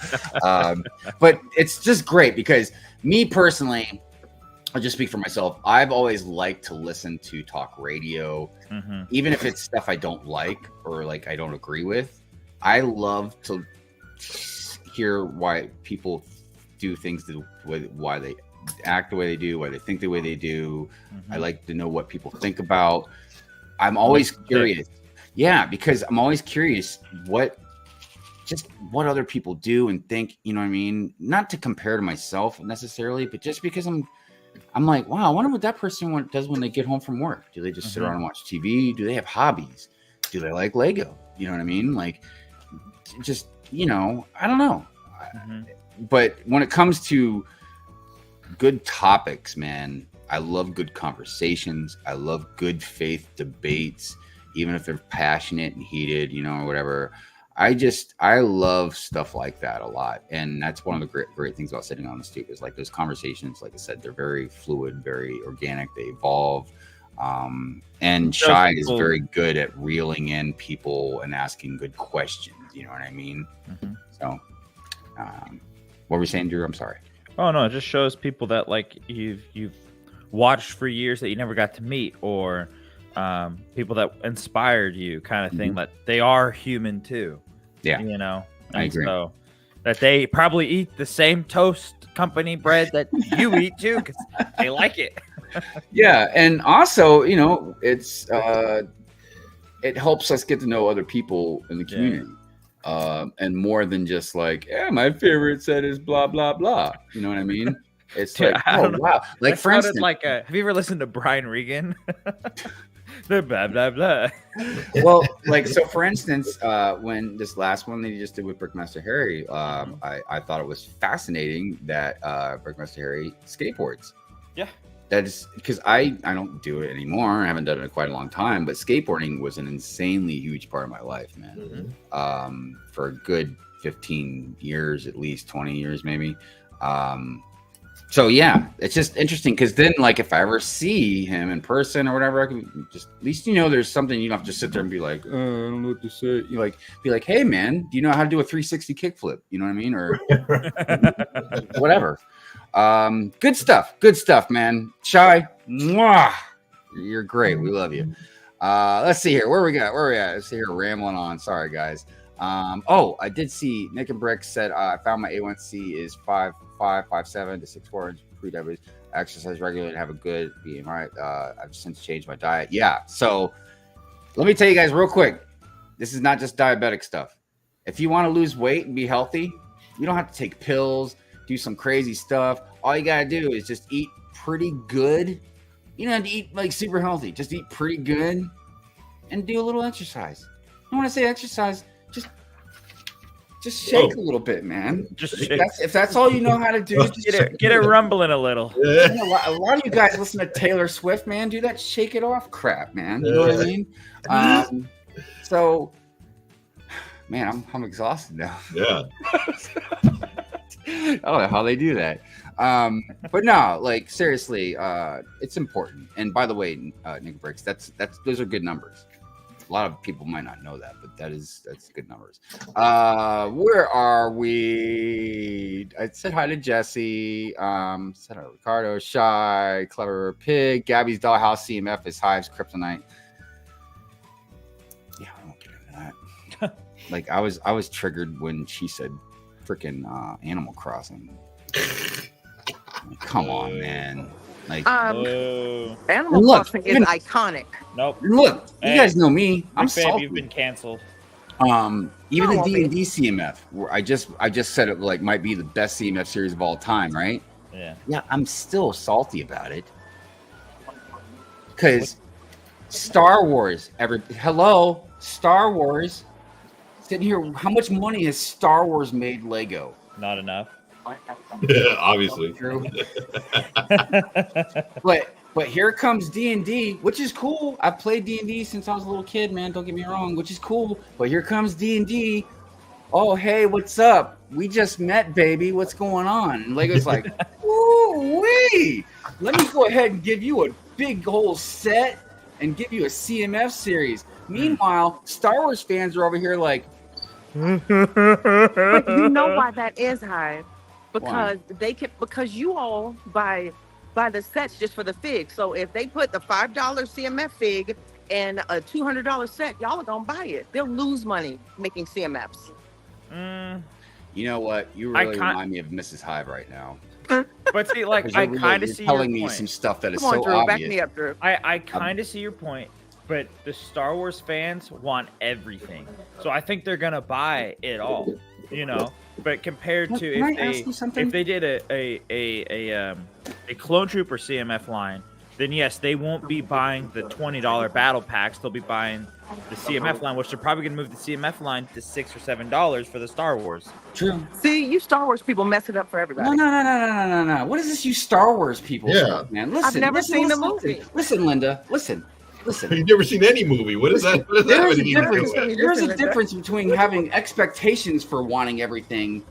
But it's just great because me personally, I'll just speak for myself. I've always liked to listen to talk radio, even if it's stuff I don't like or like I don't agree with. I love to hear why people do things why they act the way they do, why they think the way they do. I like to know what people think about. I'm always curious. Yeah, because I'm always curious what other people do and think, you know what I mean? Not to compare to myself necessarily, but just because I'm like, wow, I wonder what that person does when they get home from work. Do they just sit around and watch TV? Do they have hobbies? Do they like Lego? You know what I mean? Like, just, you know, I don't know. But when it comes to good topics, man, I love good conversations. I love good faith debates, even if they're passionate and heated, you know, or whatever. I love stuff like that a lot. And that's one of the great things about Sitting on the Stoop is like those conversations, like I said, they're very fluid, very organic. They evolve. And Shy is very good at reeling in people and asking good questions. You know what I mean? So, what were we saying, Drew? I'm sorry. Oh no, it just shows people that like you've watched for years that you never got to meet, or people that inspired you, kind of thing. That they are human too. Yeah, you know. And I agree. So that they probably eat the same toast company bread that you eat too, because they like it. Yeah, and also, you know, it's it helps us get to know other people in the community. And more than just like, yeah, my favorite set is blah blah blah. You know what I mean? It's like, oh wow. Like, for instance, like have you ever listened to Brian Regan? The blah blah blah. Well, like, so for instance, when this last one that you just did with Brickmaster Harry, I thought it was fascinating that Brickmaster Harry skateboards. Yeah. That is because I don't do it anymore. I haven't done it in quite a long time, but skateboarding was an insanely huge part of my life, man. For a good 15 years, at least 20 years, maybe. So yeah, it's just interesting because then, like, if I ever see him in person or whatever, I can just at least there's something. You don't have to sit there and be like, I don't know what to say. You be like, hey man, do you know how to do a 360 kickflip? You know what I mean, or whatever. Good stuff, man. Shy, mwah, you're great. We love you. Let's see here. Where are we at? Let's see here. Rambling on. Sorry, guys. I did see Nick and Brick said I found my A1C is 5'5", 5'7" to 6'4" inch pre-diabetes. Exercise regularly and have a good BMI. I've since changed my diet. Yeah. So let me tell you guys real quick. This is not just diabetic stuff. If you want to lose weight and be healthy, you don't have to take pills, do some crazy stuff. All you gotta do is just eat pretty good. You don't have to eat like super healthy. Just eat pretty good and do a little exercise. And when I say exercise, just shake a little bit, man. Just if that's all you know how to do, just get it rumbling a little. A lot of you guys listen to Taylor Swift, man. Do that shake it off crap, man. You know what I mean? So, man, I'm exhausted now. Yeah. I don't know how they do that. But no, like seriously, it's important. And by the way, Nick Bricks, those are good numbers. A lot of people might not know that, but that's good numbers. Where are we? I said hi to Jesse. Said hi to Ricardo, Shy, Clever Pig, Gabby's Dollhouse, CMF is Hive's Kryptonite. Yeah, I won't get into that. Like I was triggered when she said freaking Animal Crossing. Like, come on, man. Like Animal Crossing is iconic. Nope. Look, you guys know me. I'm salty. You've been canceled. Even the D&D CMF, where I just said it like might be the best CMF series of all time, right? Yeah. Yeah, I'm still salty about it. Because Star Wars, Star Wars, sitting here, how much money has Star Wars made Lego? Not enough. Yeah, obviously. True. But here comes D&D, which is cool. I've played D&D since I was a little kid, man. Don't get me wrong, which is cool. But here comes D&D. Oh, hey, what's up? We just met, baby. What's going on? And Lego's like, ooh-wee. Let me go ahead and give you a big whole set and give you a CMF series. Meanwhile, Star Wars fans are over here like, but you know why that is, Hive? Because you all buy the sets just for the fig. So if they put the $5 CMF fig and a $200 set, y'all are gonna buy it. They'll lose money making CMFs. You know what? You really remind me of Mrs. Hive right now. But see, like I kind of see telling your me point. some stuff that is Come on, so Drew, obvious. back me up, Drew. I kind of see your point, but the Star Wars fans want everything, so I think they're gonna buy it all. You know, but compared to if they did a Clone Trooper CMF line, then yes, they won't be buying the $20 battle packs. They'll be buying the CMF line, which they're probably gonna move the CMF line to $6 or $7 for the Star Wars. True. See, you Star Wars people mess it up for everybody. No. What is this, you Star Wars people? Yeah. Man, listen. I've never seen the movie. Listen, Linda. Listen. You've never seen any movie. What is that? What does that have anything to do with it? There's a difference between having expectations for wanting everything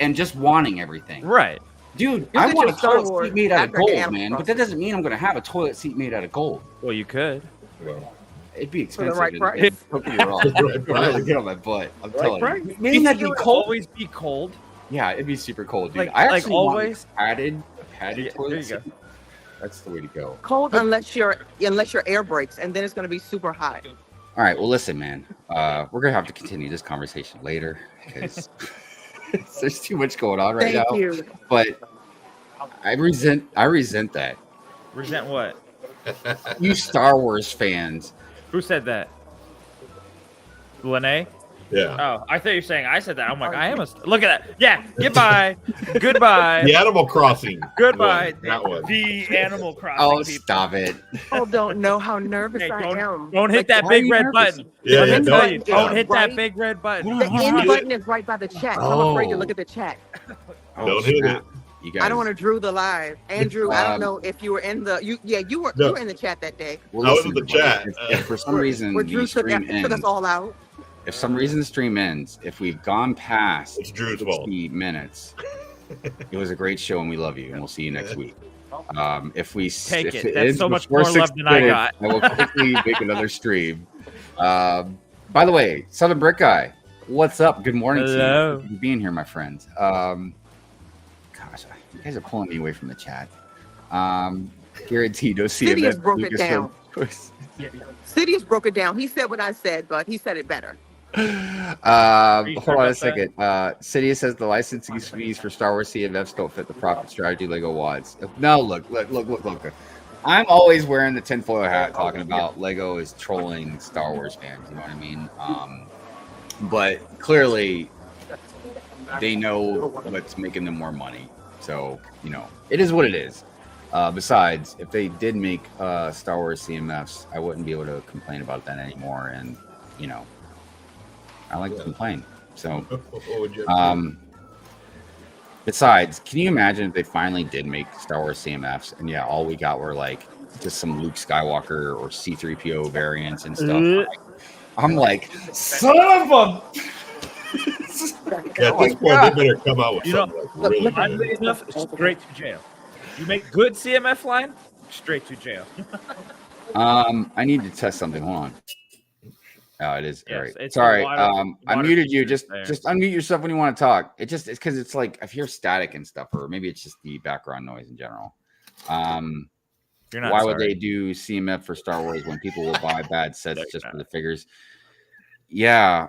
and just wanting everything. Right. Dude, You I get want your a Star toilet Wars seat made out of after gold, Animal man. But Crossing. that doesn't mean I'm going to have a toilet seat made out of gold. Well, you could. Well, It'd be For the expensive. right price. Don't get me wrong. I'd really get on my butt. I'm telling price. you. Maybe that'd be cold. Always be cold. Yeah, it'd be super cold, dude. Like- I like actually want always? a padded Yeah, there toilet you go. seat. That's the way to go. Cold unless your air breaks, and then it's gonna be super hot. All right. Well, listen, man. We're gonna have to continue this conversation later because there's too much going on right Thank now. you. But I resent that. Resent what? You Star Wars fans. Who said that? Lene? yeah. Oh, I thought you were saying I said that. I'm like, I am a. Look at that. Yeah. Goodbye. Goodbye. The Animal Crossing. Goodbye. That one. The Animal Crossing. Oh, people. stop it. People don't know how nervous Hey, I am. don't hit that why are big you red nervous? button. Yeah, Let me yeah, tell don't- you, don't hit that right? big red button. The Don't end hit button is right by the chat. So I'm afraid to look at the chat. Oh, Don't hit snap. it. You guys. I don't want to Drew the live. Andrew, I don't know if you were in the you were No. you were in the chat that day. Well, I was listen, in the chat. If for some reason Where the Drew took stream us ends, all out. if some reason the stream ends, if we've gone past It's Drew's fault. 60 minutes, It was a great show, and we love you, and we'll see you next week. If Take it it. That's ends so much before more love 6 than I minutes, got. I will quickly make another stream. By the way, Southern Brick Guy, what's up? Good morning to you. Thank you for being here, my friend. Gosh, you guys are pulling me away from the chat. Guaranteed, no Sidious broke it down. Sidious broke it down. He said what I said, but he said it better. Hold on a second. Sidious says the licensing fees for Star Wars CMFs don't fit the profit strategy Lego wants. No, look. I'm always wearing the tinfoil hat talking about Lego is trolling Star Wars fans. You know what I mean? But clearly they know what's making them more money. So, it is what it is. Besides, if they did make Star Wars CMFs, I wouldn't be able to complain about that anymore. And, I like to complain. So, besides, can you imagine if they finally did make Star Wars CMFs and all we got were like just some Luke Skywalker or C-3PO variants and stuff? I'm like, son of a. At this point, they better come out with something really good. Enough, straight to jail. You make good CMF line, straight to jail. I need to test something. Hold on. Oh, it is. All right. Sorry. I muted you. Just unmute yourself when you want to talk. It's because it's like I hear static and stuff, or maybe it's just the background noise in general. Why would they do CMF for Star Wars when people will buy bad sets just for the figures? Yeah.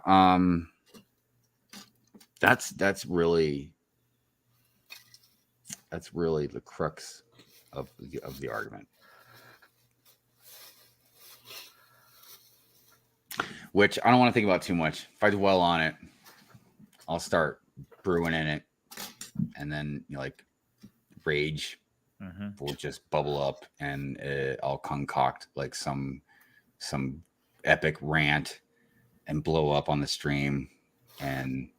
That's really the crux of the argument. Which I don't want to think about too much. If I dwell on it, I'll start brewing in it, and then rage will just bubble up, and I'll concoct like some epic rant and blow up on the stream, and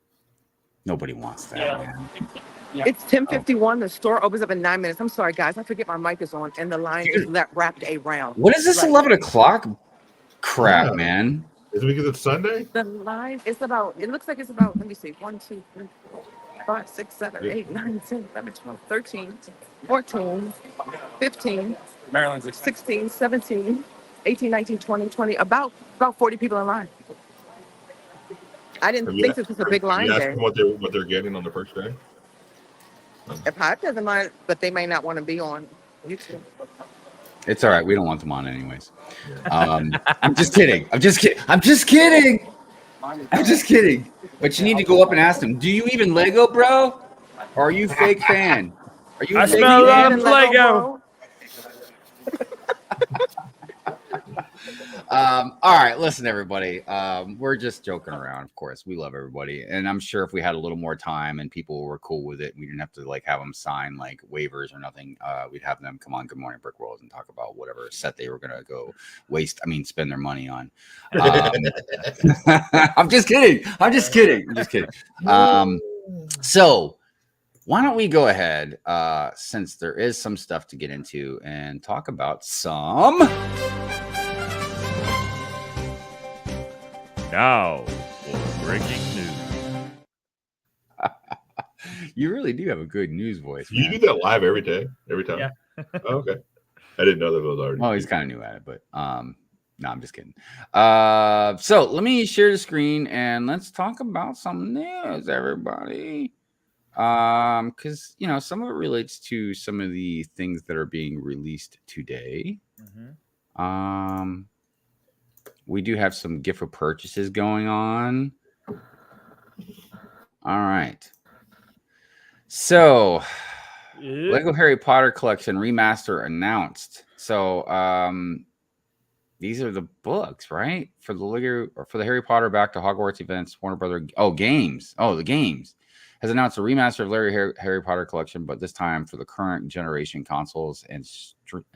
nobody wants that. Man. It's 10:51. The store opens up in 9 minutes. I'm sorry, guys. I forget my mic is on, and the line is wrapped around. What is this 11 o'clock crap, man? Is it because it's Sunday? The line is about, it looks like it's about, let me see, 1, 2, 3, 4, 5, 6, 7, 8, 9, 10, 11, 12, 13, 14, 15, 16, 17, 18, 19, 20, 20, about 40 people in line. I didn't think this was a big line there. What they're getting on the first day? If Hive doesn't mind, but they may not want to be on YouTube. It's all right. We don't want them on anyways. I'm just kidding. I'm just kidding. But you need to go up and ask them, do you even Lego, bro? Or are you fake fan? Are you I smell a lot of Lego. All right, listen, everybody. We're just joking around, of course. We love everybody, and I'm sure if we had a little more time and people were cool with it, we didn't have to have them sign waivers or nothing. We'd have them come on Good Morning Brick World and talk about whatever set they were gonna go spend their money on. I'm just kidding. So why don't we go ahead, since there is some stuff to get into, and talk about some. Now, for breaking news. You really do have a good news voice. You do that live every time? Yeah. Oh, okay. I didn't know that was already. Oh, he's kind of new at it, but no, I'm just kidding. So let me share the screen and let's talk about some news, everybody. Because some of it relates to some of the things that are being released today. We do have some gift of purchases going on. All right. So, Lego Harry Potter collection remaster announced. So, these are the books, right? For the Lego or for the Harry Potter Back to Hogwarts events, Warner Brother. Games. The games has announced a remaster of Harry Potter collection, but this time for the current generation consoles and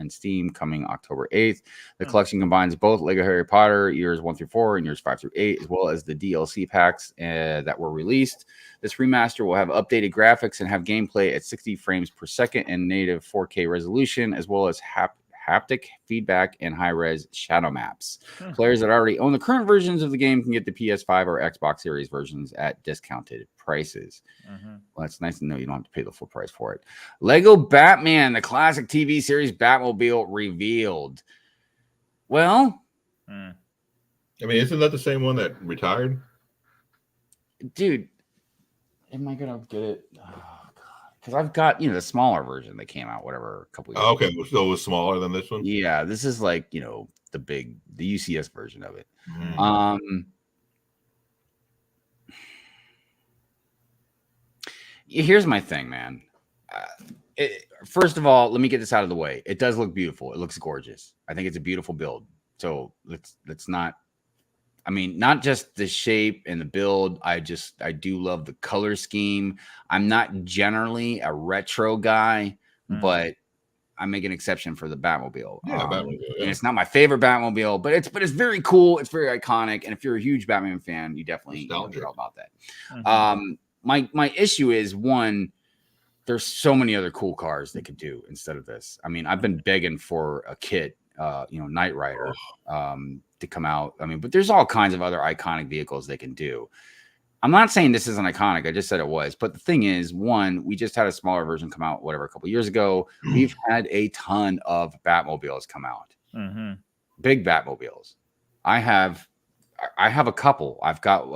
Steam coming October 8th. The collection combines both Lego Harry Potter years 1 through 4 and years 5 through 8, as well as the DLC packs that were released. This remaster will have updated graphics and have gameplay at 60 frames per second and native 4K resolution, as well as haptic feedback and high-res shadow maps. Players that already own the current versions of the game can get the PS5 or Xbox Series versions at discounted prices. Well, it's nice to know you don't have to pay the full price for it. Lego Batman, the classic TV series Batmobile revealed. Well, I mean, isn't that the same one that retired? Dude, am I gonna get it? Oh, God. Because I've got, the smaller version that came out, whatever, a couple years ago. Okay, so it was smaller than this one? Yeah, this is like, the UCS version of it. Here's my thing, man. First of all, let me get this out of the way. It does look beautiful. It looks gorgeous. I think it's a beautiful build. So let's not. I mean, not just the shape and the build. I do love the color scheme. I'm not generally a retro guy, but I make an exception for the Batmobile. Yeah, Batmobile. Yeah. And it's not my favorite Batmobile, but it's very cool. It's very iconic. And if you're a huge Batman fan, you definitely know about that. My issue is, one, there's so many other cool cars they could do instead of this. I mean, I've been begging for a kit, Knight Rider, to come out. I mean, but there's all kinds of other iconic vehicles they can do. I'm not saying this isn't iconic. I just said it was. But the thing is, one, we just had a smaller version come out, a couple years ago. We've had a ton of Batmobiles come out. Big Batmobiles. I have a couple. I've got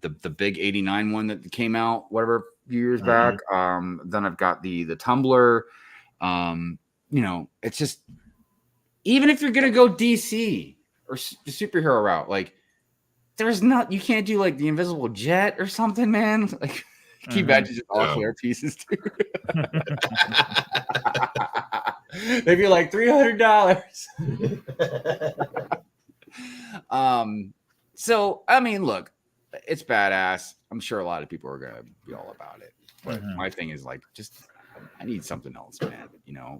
the big 89 one that came out, a few years back. Then I've got the Tumbler. It's just, even if you're gonna go DC or the superhero route, like, you can't do like the Invisible Jet or something, man. Like, can you imagine just all clear pieces too? They'd be like $300. So I mean, look, it's badass. I'm sure a lot of people are gonna be all about it. But my thing is, like, I need something else, man.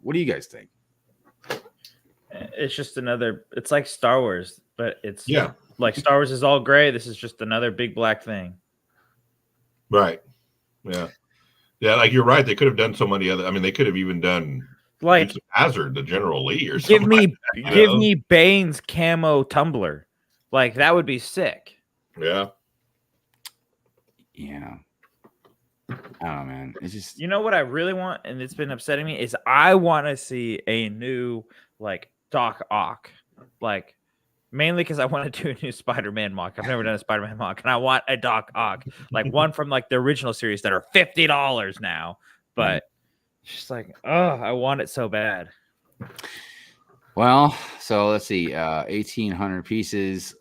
What do you guys think? It's just it's like Star Wars, but it's like Star Wars is all gray. This is just another big black thing. Right. Yeah. Yeah. Like, you're right. They could have done so many other. I mean, they could have even done like Hazard, the General Lee, or something. Give me Bane's camo tumbler. Like, that would be sick. Yeah. Yeah. I don't know, man. It's just, what I really want, and it's been upsetting me, is I want to see a new, like, Doc Ock. Like, mainly because I want to do a new Spider-Man mock. I've never done a Spider-Man mock, and I want a Doc Ock, like one from like the original series that are $50 now. But it's just like, I want it so bad. Well, so let's see, 1,800 pieces,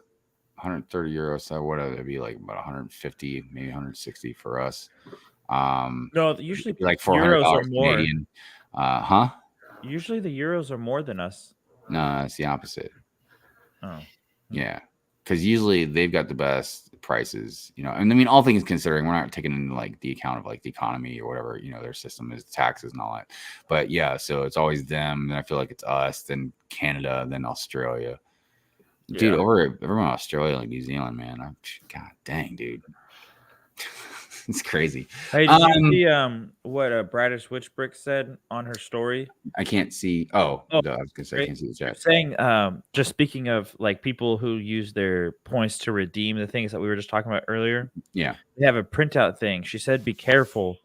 130 euros. So what would it be, like about 150, maybe 160 for us? No, usually like $400 or more. Canadian. Usually the euros are more than us. No, it's the opposite. Oh, yeah, because usually they've got the best prices, and I mean, all things considering, we're not taking into like the account of like the economy or whatever, their system is, taxes and all that. But yeah, so it's always them. Then I feel like it's us, then Canada, then Australia. Dude, everyone in Australia, like New Zealand, man. God dang, dude. It's crazy. Hey, did you see what British Witch Brick said on her story? I can't see. No, I was gonna say I can't see the chat. Saying, just speaking of like people who use their points to redeem the things that we were just talking about earlier. Yeah, they have a printout thing. She said, "Be careful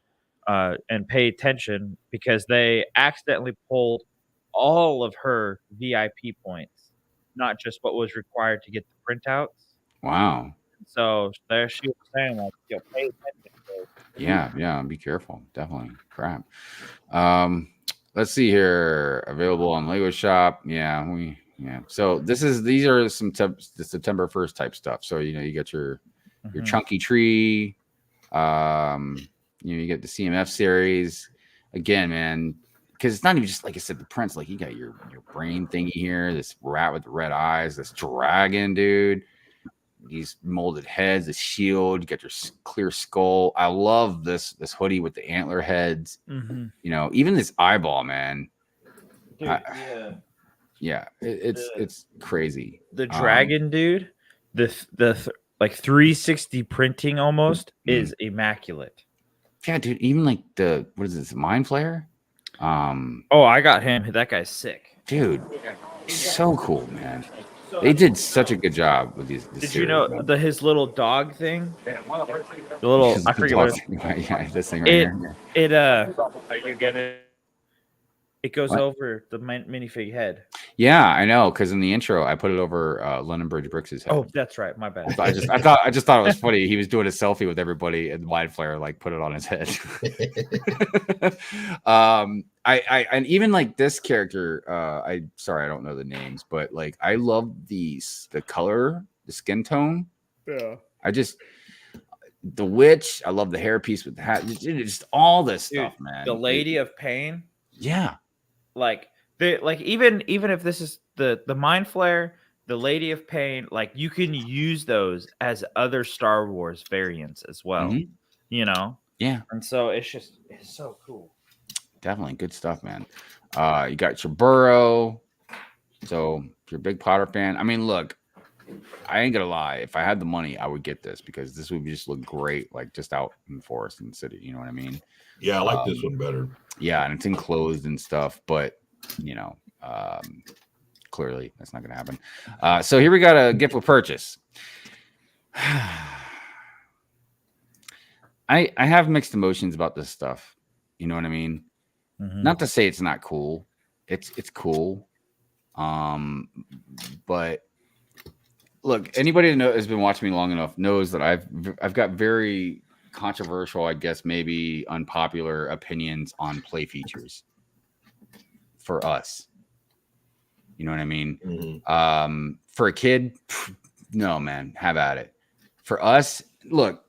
and pay attention because they accidentally pulled all of her VIP points, not just what was required to get the printouts." Wow. So there she was saying, like, pay attention. Yeah, be careful. Definitely. Crap. Let's see here. Available on Lego Shop. Yeah. So these are some the September 1st type stuff. So you get your chunky tree. You get the CMF series. Again, man, because it's not even just, like I said, the prints. Like, you got your brain thingy here, this rat with the red eyes, this dragon, dude. These molded heads, the shield, you got your clear skull. I love this hoodie with the antler heads. Even this eyeball, man. Dude, it's crazy. The dragon, dude. The like 360 printing almost is immaculate. Yeah, dude. Even like what is this, Mind Flayer? Oh, I got him. That guy's sick, dude. So cool, man. They did such a good job with these. Did you know his little dog thing? The little I forget what yeah, this thing right here. It goes over the minifig head. Yeah, I know, because in the intro I put it over London Bridge Brick's head. Oh, that's right. My bad. I just thought it was funny. He was doing a selfie with everybody, and Wide Flare like put it on his head. And even like this character, I don't know the names, but like I love the color, the skin tone. Yeah. The witch. I love the hairpiece with the hat. Just all this stuff, man. The Lady of Pain. Yeah. Like even if this is the Mind Flare, the Lady of Pain, like you can use those as other Star Wars variants as well. Mm-hmm. You know? Yeah. And so it's so cool. Definitely good stuff, man. You got your burrow. So if you're a big Potter fan, I mean, look, I ain't gonna lie. If I had the money, I would get this because this would just look great, like just out in the forest in the city. You know what I mean? Yeah, I like this one better. Yeah, and it's enclosed and stuff, but clearly that's not gonna happen. So here we got a gift with purchase. I have mixed emotions about this stuff. You know what I mean? Mm-hmm. Not to say it's not cool. It's cool. But look, anybody that has been watching me long enough knows that I've got very controversial, I guess maybe unpopular opinions on play features for us. You know what I mean? Mm-hmm. For a kid, no, man, have at it. For us, look,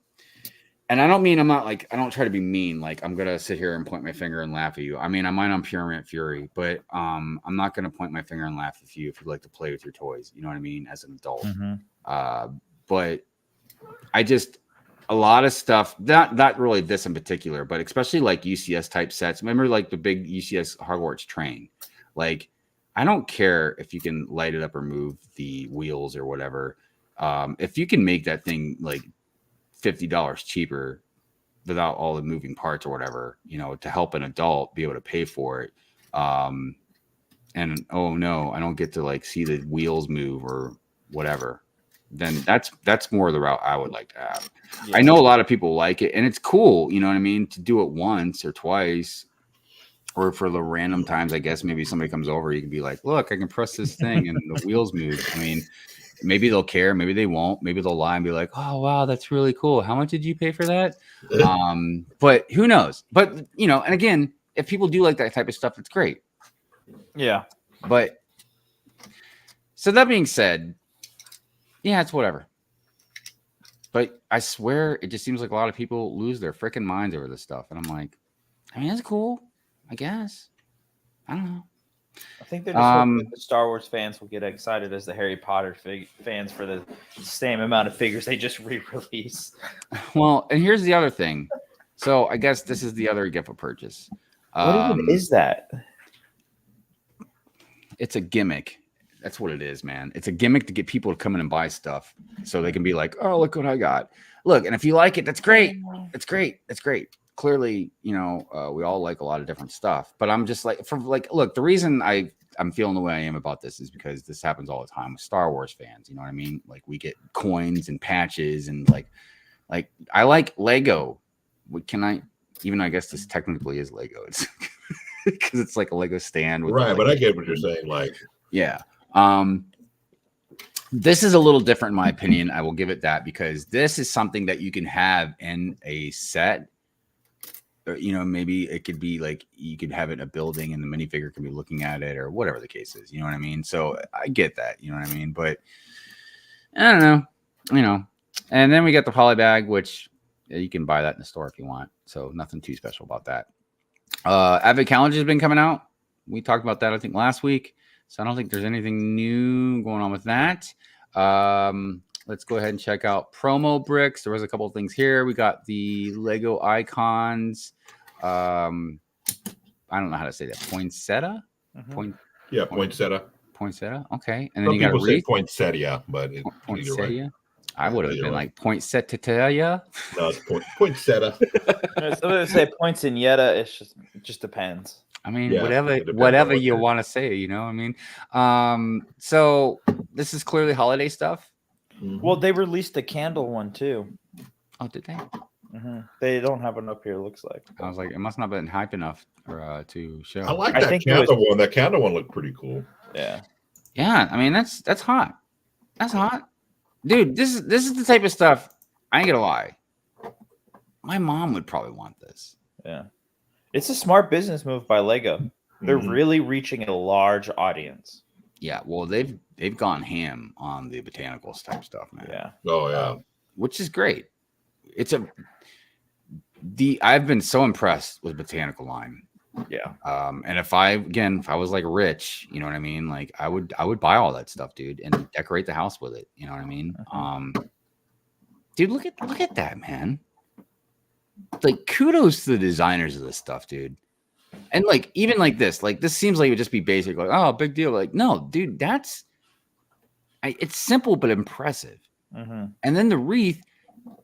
and I don't mean I don't try to be mean. Like I'm gonna sit here and point my finger and laugh at you. I mean, I might on Pure Rant Fury, but I'm not gonna point my finger and laugh at you if you like to play with your toys. You know what I mean? As an adult, mm-hmm. But I just a lot of stuff. Not really this in particular, but especially like UCS type sets. Remember, like the big UCS Hogwarts train. Like I don't care if you can light it up or move the wheels or whatever. If you can make that thing like $50 cheaper without all the moving parts or whatever, to help an adult be able to pay for it. And oh no, I don't get to like see the wheels move or whatever. Then that's more the route I would like to have. Yeah. I know a lot of people like it and it's cool, you know what I mean? To do it once or twice or for the random times, I guess maybe somebody comes over, you can be like, look, I can press this thing and the wheels move. I mean, maybe they'll care, maybe they won't, maybe they'll lie and be like, oh wow, that's really cool. How much did you pay for that? But who knows? But and again, if people do like that type of stuff, it's great. Yeah. But so that being said, yeah, it's whatever. But I swear it just seems like a lot of people lose their freaking minds over this stuff. And I'm like, I mean, it's cool, I guess. I don't know. I think they're just hoping the Star Wars fans will get excited as the Harry Potter fans for the same amount of figures they just re-release. Well, and here's the other thing. So I guess this is the other gift of purchase. What even is that? It's a gimmick. That's what it is, man. It's a gimmick to get people to come in and buy stuff so they can be like, oh, look what I got. Look, and if you like it, that's great. It's great. It's great. Clearly, we all like a lot of different stuff, but I'm just like, look, the reason I'm feeling the way I am about this is because this happens all the time with Star Wars fans. You know what I mean? Like we get coins and patches and like I like Lego. I guess this technically is Lego. It's because it's like a Lego stand. With right. But I get what you're saying. Like, yeah. This is a little different in my opinion. I will give it that because this is something that you can have in a set. Maybe it could be like you could have it in a building and the minifigure can be looking at it or whatever the case is. You know what I mean? So I get that. You know what I mean? But I don't know. And then we got the poly bag, which you can buy that in the store if you want. So nothing too special about that. Advent calendar has been coming out. We talked about that, I think, last week. So I don't think there's anything new going on with that. Let's go ahead and check out promo bricks. There was a couple of things here. We got the Lego icons. I don't know how to say that. Poinsettia? Mm-hmm. Poinsettia. Poinsettia. Okay. And then some you got people say poinsettia, but poinsettia. I would have been like poinsettia. No, it's poinsettia. Some of them say poinsettia. It just depends. I mean, Yeah, whatever it depends on what you you're- want to say, you know. I mean, so this is clearly holiday stuff. Mhm. Well, they released the candle one too. Oh, did they? They don't have one up here. It looks like. I was like, it must not have been hype enough for, to show. I like I that think it candle was- one. That candle one looked pretty cool. Yeah. Yeah, I mean that's hot. That's hot, dude. This is the type of stuff. I ain't gonna lie. My mom would probably want this. Yeah. It's a smart business move by Lego. They're Mhm. really reaching a large audience. Yeah, well they've gone ham on the botanicals type stuff, man. Yeah. Oh yeah. Which is great. I've been so impressed with botanical line. Yeah. And if I was like rich, you know what I mean? Like I would buy all that stuff, dude, and decorate the house with it. You know what I mean? Dude, look at that, man. Like kudos to the designers of this stuff, dude. And like even like this seems like it would just be basic, like, oh, big deal. Like, no, dude, it's simple but impressive. And then the wreath,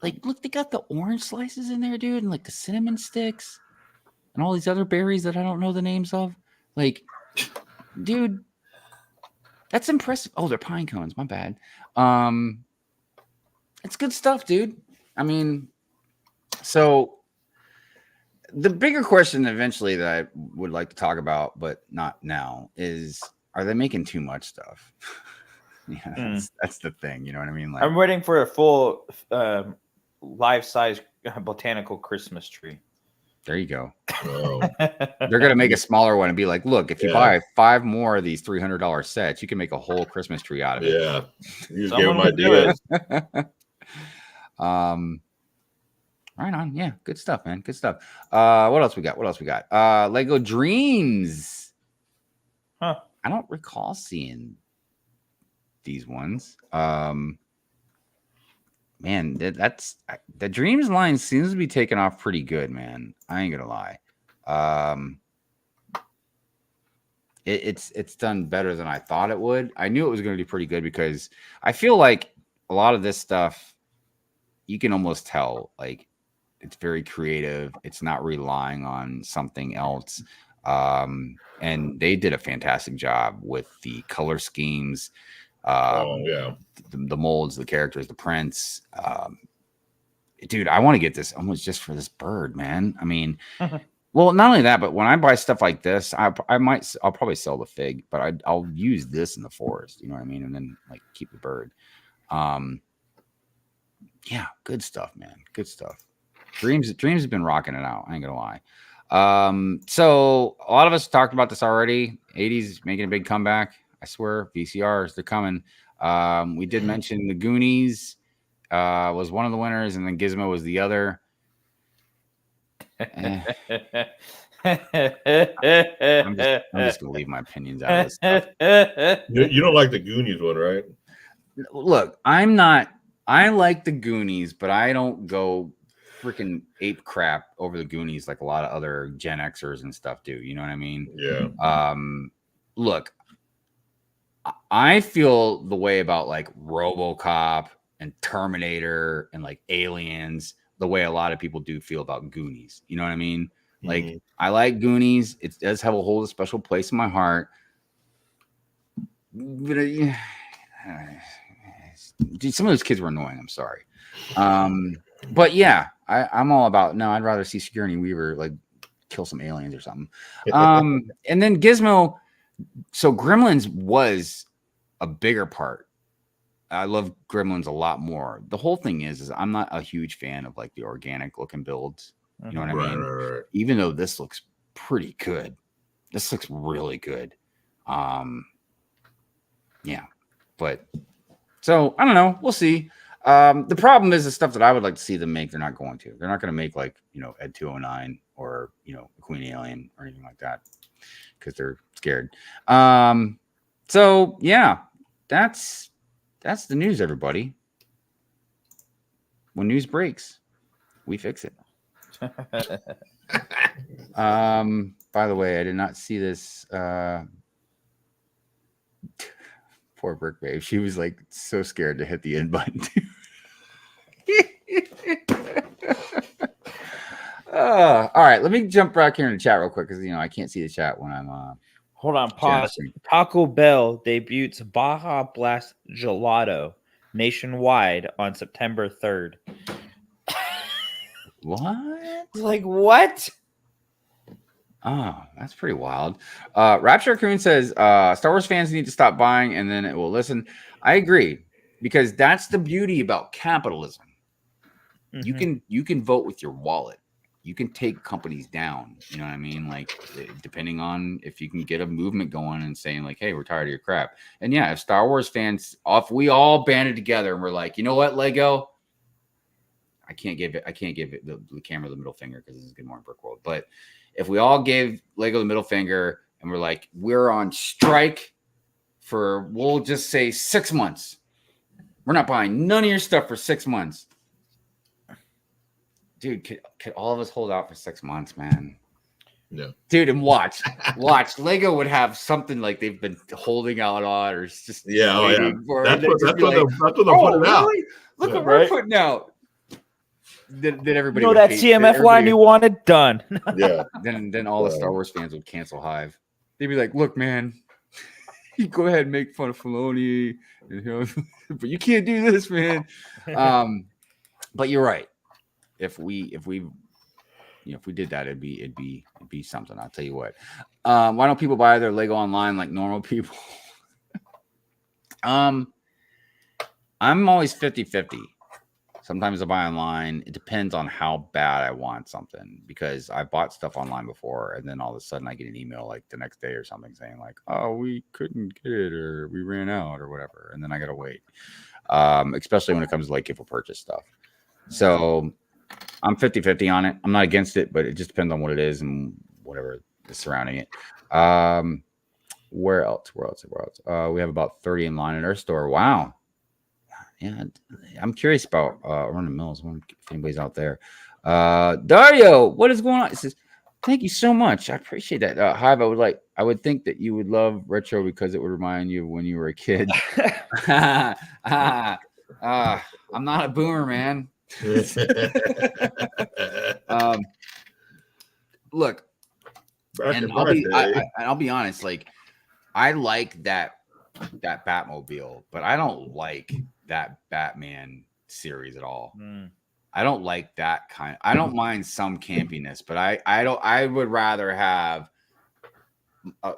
like, look, they got the orange slices in there, dude, and like the cinnamon sticks and all these other berries that I don't know the names of. Like, dude, that's impressive. Oh, they're pine cones. My bad. It's good stuff, dude. I mean, so the bigger question eventually that I would like to talk about, but not now, is are they making too much stuff? Yeah, that's the thing. You know what I mean? Like, I'm waiting for a full life-size botanical Christmas tree. there you go. Oh. They're gonna make a smaller one and be like, look, if you buy 5 more of these $300 sets, you can make a whole Christmas tree out of it. Yeah. You just give Someone them would do ideas. Right on. Yeah, good stuff, man. Good stuff. What else we got? Lego Dreams. Huh. I don't recall seeing these ones. Man, that's the Dreams line seems to be taking off pretty good, man. I ain't gonna lie. It's done better than I thought it would. I knew it was going to do pretty good because I feel like a lot of this stuff you can almost tell like it's very creative. It's not relying on something else. And they did a fantastic job with the color schemes. The molds, the characters, the prints. Dude, I want to get this almost just for this bird, man. I mean, well, not only that, but when I buy stuff like this, I'll probably sell the fig, but I'll use this in the forest. You know what I mean? And then like keep the bird. Yeah, good stuff, man. Good stuff. Dreams have been rocking it out. I ain't gonna lie. So a lot of us talked about this already. 80s making a big comeback. I swear, VCRs, they're coming. We did mention the Goonies was one of the winners, and then Gizmo was the other. I'm just gonna leave my opinions out of this stuff. You don't like the Goonies one, right? Look, I like the Goonies, but I don't go freaking ape crap over the Goonies like a lot of other Gen Xers and stuff do. You know what I mean? Yeah. Look, I feel the way about like RoboCop and Terminator and like Aliens the way a lot of people do feel about Goonies. You know what I mean? Like, I like Goonies. It does have a special place in my heart. But some of those kids were annoying. I'm sorry. But yeah, I'm all about, no, I'd rather see Sigourney Weaver like kill some aliens or something. And then Gizmo. So Gremlins was a bigger part. I love Gremlins a lot more. The whole thing is I'm not a huge fan of like the organic looking builds. You know what I mean? Right. Even though this looks pretty good. This looks really good. Yeah. But so I don't know. We'll see. The problem is the stuff that I would like to see them make, they're not going to. They're not going to make like, Ed 209 or, Queen Alien or anything like that because they're scared. So yeah, that's the news, everybody. When news breaks, we fix it. By the way, I did not see this. Poor Brick Babe. She was like so scared to hit the end button. All right, let me jump back here in the chat real quick because I can't see the chat when I'm. Hold on, pause. Taco Bell debuts Baja Blast Gelato nationwide on September 3rd. What? Like what? Oh, that's pretty wild. Rapture Raccoon says Star Wars fans need to stop buying and then it will listen. I agree, because that's the beauty about capitalism. Mm-hmm. You can vote with your wallet. You can take companies down. You know what I mean? Like, depending on if you can get a movement going and saying like, hey, we're tired of your crap. And yeah, if Star Wars fans, if we all banded together and we're like, you know what, Lego, I can't give it the camera the middle finger because this is Good Morning Brick World. But if we all gave Lego the middle finger and we're like, we're on strike for, we'll just say 6 months. We're not buying none of your stuff for 6 months. Dude, could all of us hold out for 6 months, man? No. Dude, and watch. Lego would have something like they've been holding out on, or it's just waiting for That's it. what they'll put Really? out. Look what we're putting out. Then everybody that CMF line you wanted done. Yeah. Then all the Star Wars fans would cancel Hive. They'd be like, look, man, you go ahead and make fun of Filoni, but you can't do this, man. But you're right. If we did that, it'd be something. I'll tell you what. Why don't people buy their Lego online like normal people? I'm always 50-50. Sometimes I buy online. It depends on how bad I want something, because I bought stuff online before and then all of a sudden I get an email like the next day or something saying like, oh, we couldn't get it, or we ran out, or whatever. And then I got to wait. Especially when it comes to like gift or purchase stuff. So I'm 50-50 on it. I'm not against it, but it just depends on what it is and whatever is surrounding it. Where else? We have about 30 in line at our store. Wow. Yeah, I'm curious about Run the Mills. If anybody's out there. Dario, what is going on? It says, thank you so much. I appreciate that. Hive, I would think that you would love retro because it would remind you of when you were a kid. I'm not a boomer, man. Look, and I'll be honest, like, I like that Batmobile, but I don't like that Batman series at all. I don't like that kind. I don't mind some campiness, but I would rather have a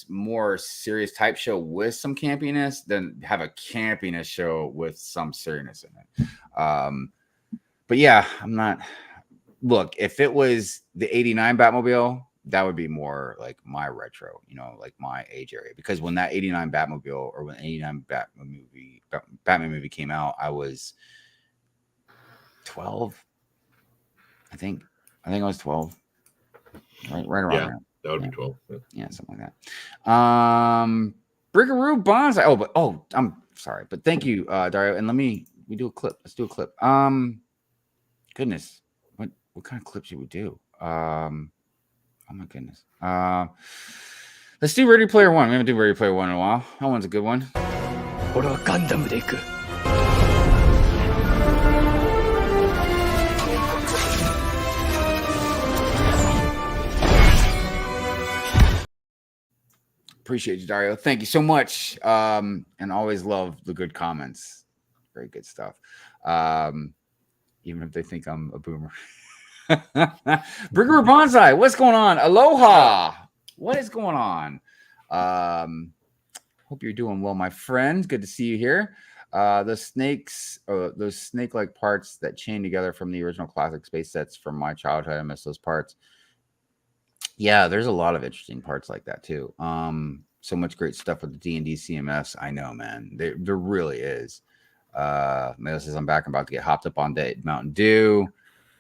more serious type show with some campiness than have a campiness show with some seriousness in it. But yeah, I'm not. Look, if it was the movie Batmobile, that would be more like my retro, like my age area. Because when that 89 Batmobile, or when 89 Batman movie came out, I was 12. I think I was 12. Right around there. That would be 12. Yeah, something like that. Brickaroo Bonsai. I'm sorry, but thank you, Dario. And we do a clip. Let's do a clip. Goodness, what kind of clips should we do? Oh my goodness. Let's do Ready Player One. We haven't done Ready Player One in a while. That one's a good one. Appreciate you, Dario. Thank you so much. And always love the good comments. Very good stuff. Even if they think I'm a boomer. Brickaroo Bonsai, what's going on? Aloha. What is going on? Hope you're doing well, my friend. Good to see you here. The snakes, those snake-like parts that chain together from the original classic space sets from my childhood. I miss those parts. Yeah, there's a lot of interesting parts like that too. So much great stuff with the D&D CMFs. I know, man. There really is. Mel says, I'm back. I'm about to get hopped up on Mountain Dew.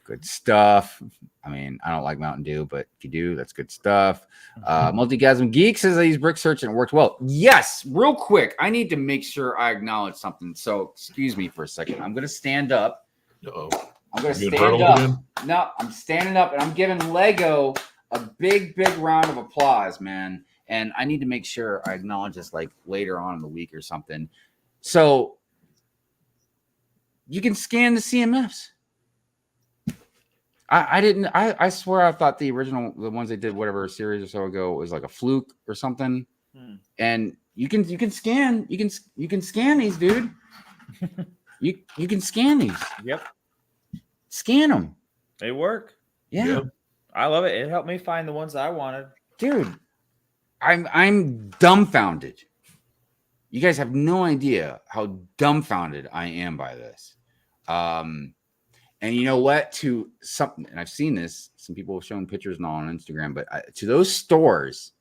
Good stuff. I mean, I don't like Mountain Dew, but if you do, that's good stuff. Multigasm Geek says I use Brick Search and it worked well. Yes, real quick. I need to make sure I acknowledge something. So excuse me for a second. I'm going to stand up. Uh-oh. I'm going to stand up. No, I'm standing up and I'm giving Lego a big round of applause, man. And I need to make sure I acknowledge this like later on in the week or something. So you can scan the CMFs. I didn't. I swear I thought the original, the ones they did whatever a series or so ago, was like a fluke or something. And you can scan these, dude. you can scan these. Yep. Scan them. They work. Yeah. Yep. I love it. It helped me find the ones that I wanted. Dude, I'm dumbfounded. You guys have no idea how dumbfounded I am by this. And you know what? To something, and I've seen this. Some people have shown pictures and all on Instagram, but to those stores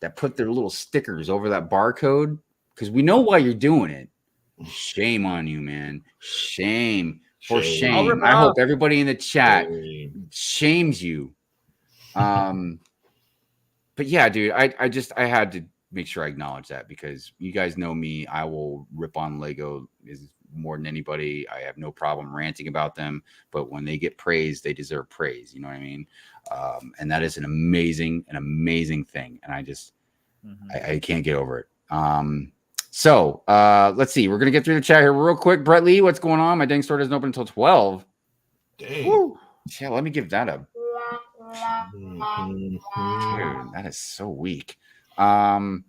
that put their little stickers over that barcode, because we know why you're doing it. Shame on you, man. Shame. For shame. I hope everybody in the chat shames you. But yeah, dude, I had to make sure I acknowledge that, because you guys know me. I will rip on Lego more than anybody. I have no problem ranting about them, but when they get praised, they deserve praise. You know what I mean? And that is an amazing thing. And I just, I can't get over it. So let's see. We're going to get through the chat here real quick. Brett Lee, what's going on? My dang store doesn't open until 12. Dang. Woo. Yeah, let me give that a... Dude, that is so weak. Sorry.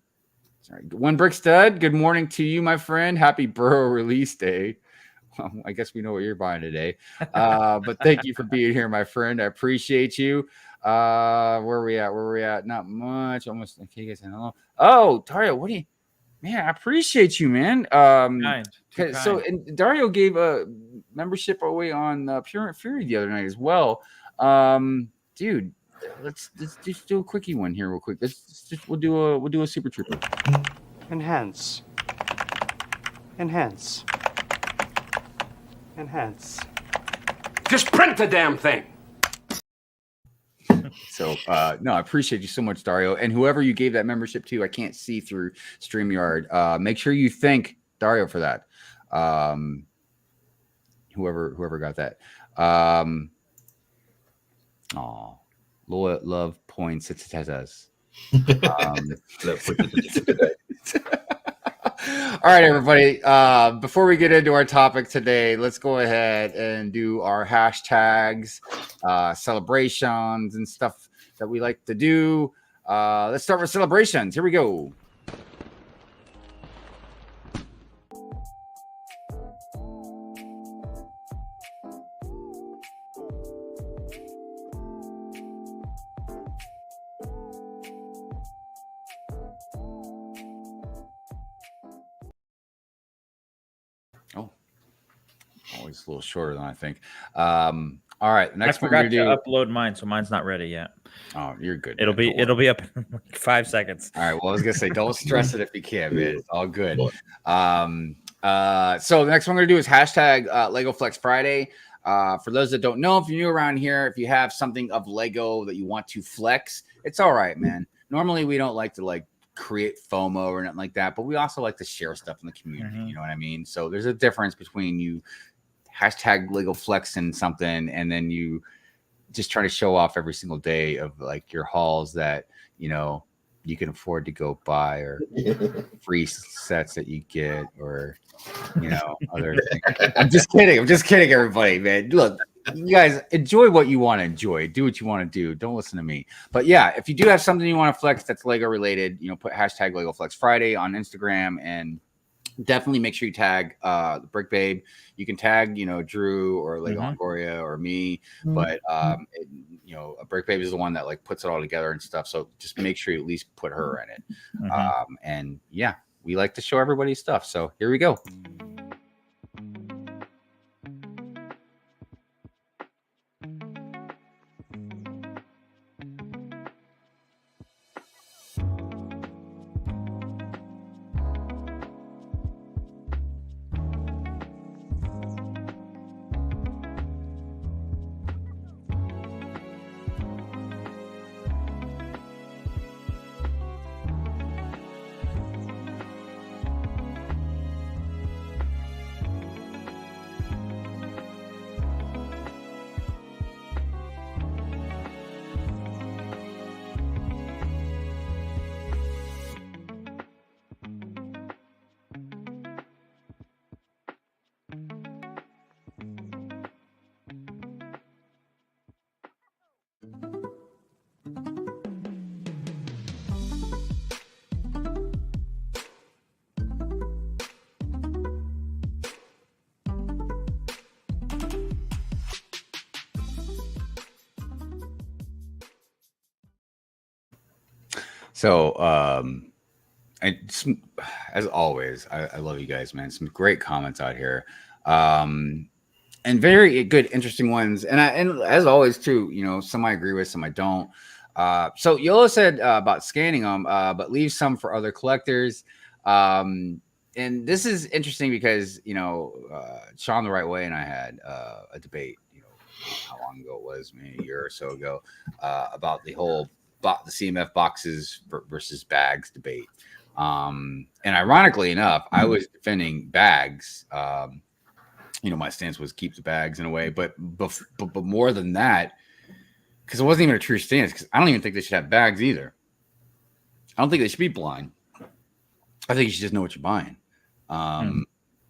One Brick Stud, good morning to you, my friend. Happy Burrow release day. Well, I guess we know what you're buying today. But thank you for being here, my friend. I appreciate you. Where are we at? Not much. Almost. Okay, you guys say hello. Oh, Dario, what do you... Man, I appreciate you, man. So, and Dario gave a membership away on Pure Fury the other night as well. Dude, let's just do a quickie one here, real quick. We'll do a Super Trooper. Enhance. Just print the damn thing. So no, I appreciate you so much, Dario. And whoever you gave that membership to, I can't see through StreamYard. Make sure you thank Dario for that. Whoever got that. Love points. It has us. All right, everybody. Before we get into our topic today, let's go ahead and do our hashtags, celebrations, and stuff that we like to do. Let's start with celebrations. Here we go. Always a little shorter than I think. All right, the next I one we're forgot gonna to upload mine, so mine's not ready yet. Oh, you're good. It'll be up in like 5 seconds. All right. Well, I was gonna say, don't stress it if you can, man. It's all good. So the next one we're gonna do is hashtag Lego Flex Friday. For those that don't know, if you're new around here, if you have something of Lego that you want to flex, it's all right, man. Normally we don't like to create FOMO or nothing like that, but we also like to share stuff in the community. You know what I mean? So there's a difference between you hashtag Lego flexing something and then you just try to show off every single day of your hauls that you can afford to go buy, or free sets that you get, or other things. I'm just kidding, everybody, man. Look, you guys enjoy what you want to enjoy. Do what you want to do. Don't listen to me. But yeah, if you do have something you want to flex that's Lego related, put hashtag Lego Flex Friday on Instagram, and definitely make sure you tag the Brick Babe. You can tag, Drew or LegoLongoria or me, but a Brick Babe is the one that puts it all together and stuff. So just make sure you at least put her in it. And yeah, we like to show everybody stuff. So here we go. So, as always, I love you guys, man. Some great comments out here. And very good, interesting ones. And as always, too, you know, some I agree with, some I don't. So Yola said about scanning them, but leave some for other collectors. And this is interesting because, you know, Sean the Right Way and I had a debate, you know, how long ago it was, maybe a year or so ago, about the whole the CMF boxes versus bags debate. And ironically enough, I was defending bags. You know, my stance was keep the bags in a way, but more than that, because it wasn't even a true stance, because I don't even think they should have bags either. I don't think they should be blind. I think you should just know what you're buying.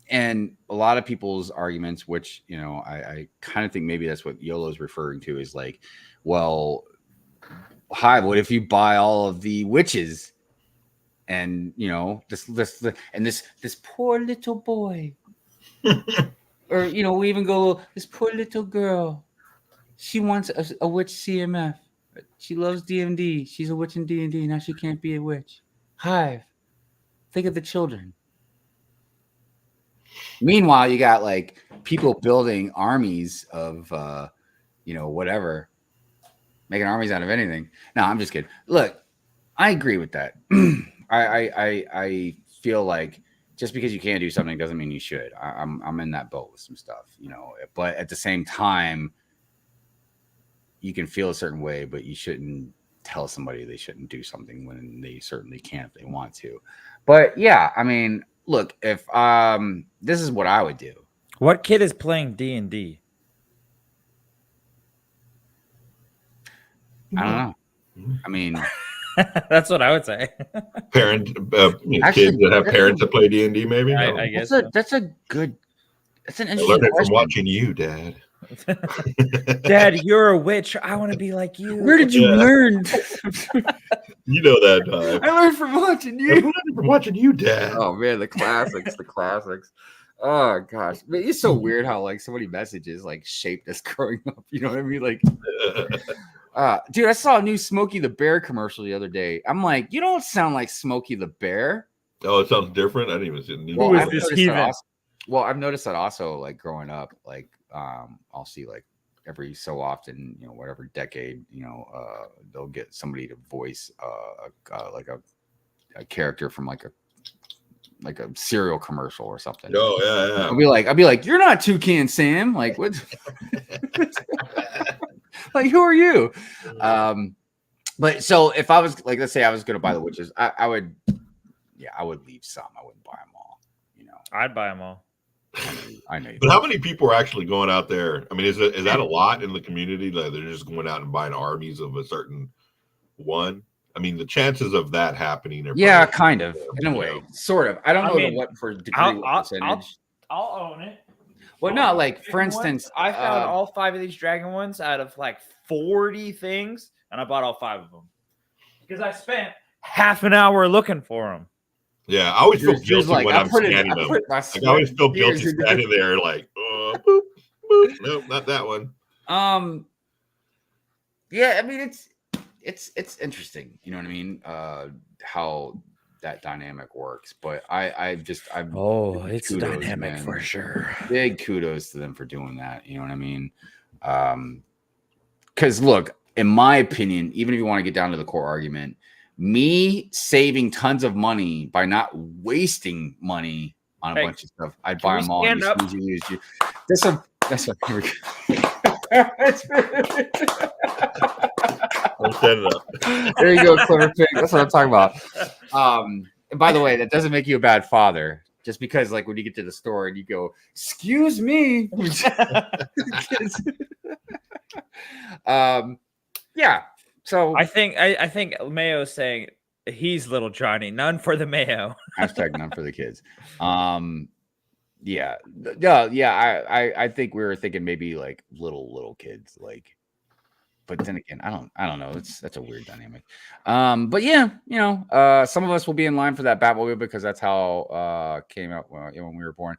And a lot of people's arguments, which, you know, I kind of think maybe that's what YOLO's referring to, is like, well, Hive, what if you buy all of the witches? And, you know, this poor little boy. Or, you know, we even go, this poor little girl, she wants a witch CMF. She loves D&D. She's a witch in D&D. Now she can't be a witch. Hive, think of the children. Meanwhile, you got like people building armies of, you know, whatever, making armies out of anything. No, I'm just kidding. Look, I agree with that. I feel like just because you can't do something doesn't mean you should. I'm in that boat with some stuff, you know. But at the same time, you can feel a certain way, but you shouldn't tell somebody they shouldn't do something when they certainly can if they want to. But yeah, I mean, look, if this is what I would do. What kid is playing D&D? I don't know. I mean, that's what I would say. Kids that have parents that play D&D, maybe. I guess that's an interesting learn it question. from watching you, Dad. Dad, you're a witch. I want to be like you. Where did you learn? You know that. I learned from watching you. I learned from watching you, Dad. Oh man, the classics, the classics. Oh gosh, it's so weird how like so many messages like shaped us growing up. You know what I mean? Like, dude, I saw a new Smokey the Bear commercial the other day. I'm like, you don't sound like Smokey the Bear. Oh, it sounds different. I didn't even see it. Who is this heathen? Well, I've noticed that also, like growing up, like I'll see like every so often, you know, whatever decade, you know, they'll get somebody to voice like a character from like a cereal commercial or something. Oh yeah. I'll be like, you're not Toucan Sam. Like what? Like who are you? But so if I was like, let's say I was gonna buy the witches, I would leave some. I wouldn't buy them all. You know, I'd buy them all. I know. But how many people are actually going out there? I mean, is that a lot in the community? Like they're just going out and buying armies of a certain one? I mean, the chances of that happening are kind of in a way, sort of. I don't know what for degree, what percentage. I'll own it. Well, no, like for instance, I found all 5 of these dragon ones out of like 40 things, and I bought all 5 of them because I spent half an hour looking for them. Yeah, I always feel guilty when I'm scanning them. I always feel guilty standing there, like, boop, boop. Nope, not that one. Yeah, I mean it's interesting, you know what I mean? How that dynamic works, but it's kudos, dynamic, man. For sure. Big kudos to them for doing that. You know what I mean? Because look, in my opinion, even if you want to get down to the core argument, me saving tons of money by not wasting money on a bunch of stuff, I'd buy them all. And use you. That's a. Here we go. There you go, clever pig. That's what I'm talking about. And by the way, that doesn't make you a bad father. Just because, like, when you get to the store and you go, "Excuse me," yeah. So I think Mayo's saying he's little Johnny. None for the Mayo. Hashtag none for the kids. Yeah. I think we were thinking maybe like little kids, like. But then again, I don't know. That's a weird dynamic. But yeah, you know, some of us will be in line for that Batmobile because that's how came out when we were born.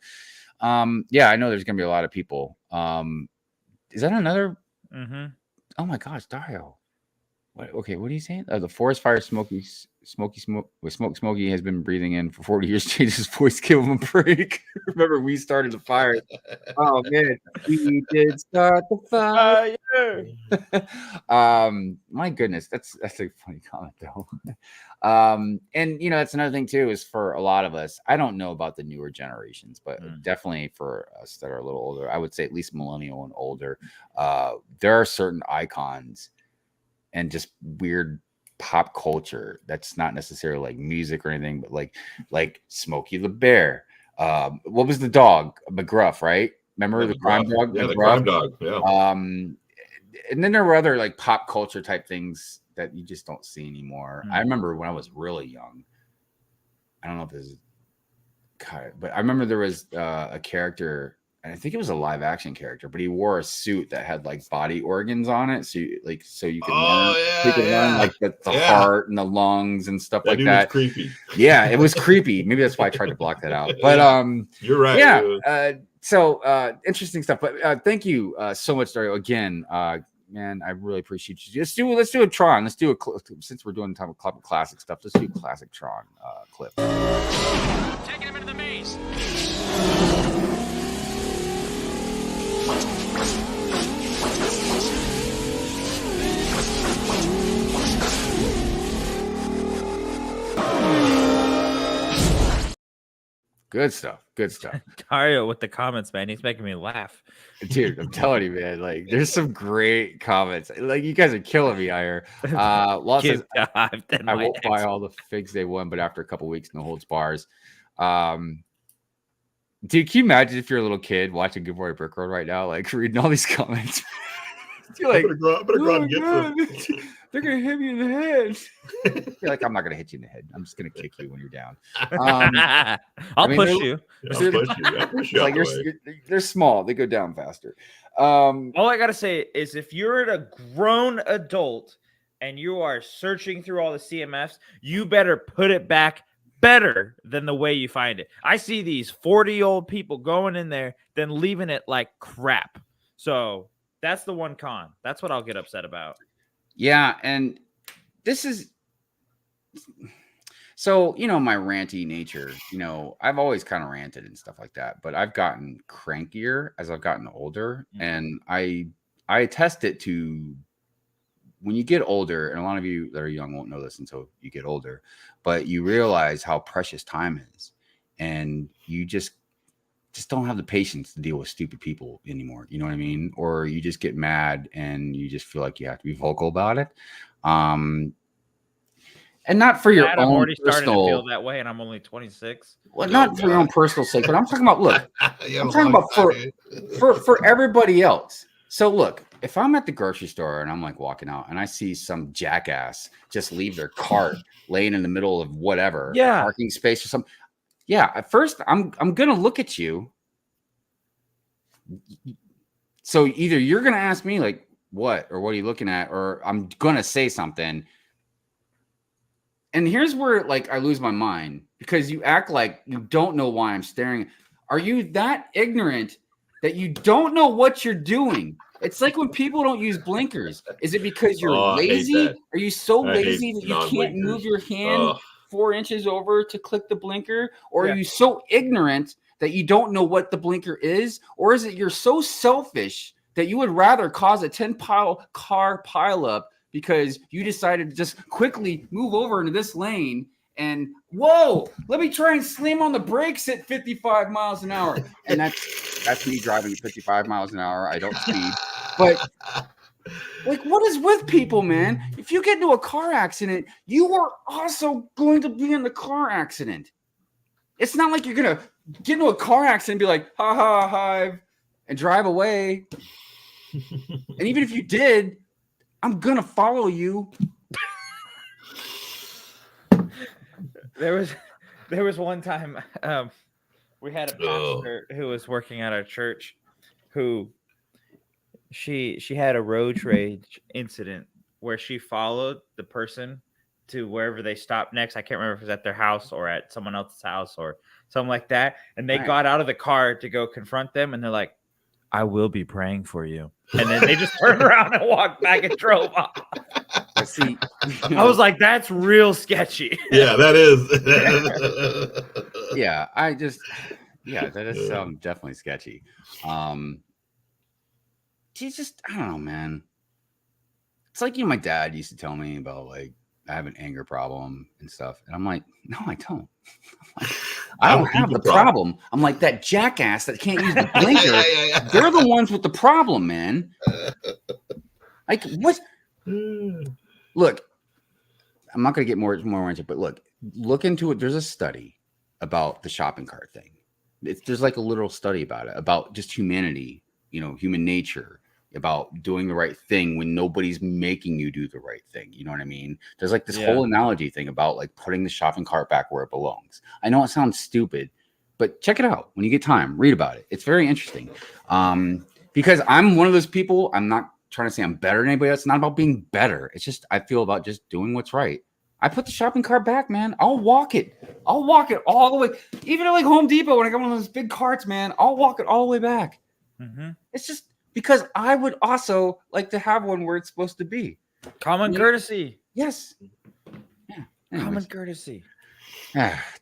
Yeah, I know there's gonna be a lot of people. Is that another? Mm-hmm. Oh my gosh, Dario, Okay, what are you saying? The forest fire Smokey has been breathing in for 40 years. Changed his voice, give him a break. Remember, we started the fire. Oh man, we did start the fire. My goodness, that's a funny comment though. And you know, that's another thing too, is for a lot of us, I don't know about the newer generations, but definitely for us that are a little older, I would say at least millennial and older, there are certain icons and just weird pop culture that's not necessarily like music or anything, but like Smokey the Bear. What was the dog? McGruff, right? Remember the crime dog? Yeah, the crime dog. Yeah. And then there were other like pop culture type things that you just don't see anymore. I remember when I was really young. I don't know if this is but I remember there was a character, and I think it was a live action character, but he wore a suit that had like body organs on it. So you could learn like the heart and the lungs and stuff like that. Was creepy. Yeah, it was creepy. Maybe that's why I tried to block that out. But you're right. Yeah. So interesting stuff. But thank you so much, Dario. Again, man, I really appreciate you. Let's do a Tron. Let's do since we're doing time of classic stuff. Let's do a classic Tron clip. Taking him into the maze. Good stuff. Good stuff. Dario with the comments, man. He's making me laugh. Dude, I'm telling you, man. Like, there's some great comments. Like, you guys are killing me, Ire. Lots of, I won't buy all the figs they won, but after a couple weeks, no holds bars. Dude, can you imagine if you're a little kid watching Good Morning Brick Road right now, like reading all these comments? You're like, I'm gonna go out and get them. They're gonna hit me in the head. You're like, I'm not gonna hit you in the head. I'm just gonna kick you when you're down. I'll push you. I'll push you. Like they're small. They go down faster. All I gotta say is, if you're a grown adult and you are searching through all the CMFs, you better put it back better than the way you find it. I see these 40-year-old people going in there, then leaving it like crap. So that's the one con. That's what I'll get upset about. Yeah, and this is so, you know, my ranty nature, you know, I've always kind of ranted and stuff like that, but I've gotten crankier as I've gotten older. And I attest it to when you get older, and a lot of you that are young won't know this until you get older, but you realize how precious time is, and you just don't have the patience to deal with stupid people anymore. You know what I mean? Or you just get mad and you just feel like you have to be vocal about it. And not for your own I'm already personal, starting to feel that way, and I'm only 26. Well, not for your own personal sake, but I'm talking about, look, I'm talking about for everybody else. So look, if I'm at the grocery store and I'm like walking out and I see some jackass just leave their cart laying in the middle of whatever, parking space or something. Yeah, at first I'm gonna look at you. So either you're gonna ask me like what, or what are you looking at, or I'm gonna say something. And here's where like I lose my mind, because you act like you don't know why I'm staring. Are you that ignorant that you don't know what you're doing? It's like when people don't use blinkers. Is it because you're lazy? Are you so lazy that you can't move your hand 4 inches over to click the blinker? Or are you so ignorant that you don't know what the blinker is? Or is it you're so selfish that you would rather cause a 10-car pileup because you decided to just quickly move over into this lane and, whoa, let me try and slam on the brakes at 55 miles an hour. And that's me driving at 55 miles an hour. I don't speed. But like, what is with people, man? If you get into a car accident, you are also going to be in the car accident. It's not like you're going to get into a car accident and be like, ha ha, hive, and drive away. And even if you did, I'm going to follow you. There was one time we had a pastor who was working at our church who she had a road rage incident where she followed the person to wherever they stopped next. I can't remember if it was at their house or at someone else's house or something like that. And they got out of the car to go confront them, and they're like, I will be praying for you. And then they just turned around and walked back and drove off. But see, I was like, that's real sketchy. Yeah, that is. yeah, that is definitely sketchy. She's just, I don't know, man. It's like, my dad used to tell me about like I have an anger problem and stuff, and I'm like, no, I don't. I don't have the problem. I'm like, that jackass that can't use the blinker. They're the ones with the problem, man. Like, what? Look, I'm not going to get more into it, but look into it. There's a study about the shopping cart thing. There's like a literal study about it, about just humanity, human nature, about doing the right thing when nobody's making you do the right thing. You know what I mean? There's like this whole analogy thing about like putting the shopping cart back where it belongs. I know it sounds stupid, but check it out when you get time. Read about it. It's very interesting. Because I'm one of those people. I'm not trying to say I'm better than anybody else. It's not about being better. It's just I feel about just doing what's right. I put the shopping cart back, man. I'll walk it all the way. Even at like Home Depot when I got one of those big carts, man, I'll walk it all the way back. Mm-hmm. It's just because I would also like to have one where it's supposed to be. Common courtesy. Yes. Yeah. Common courtesy.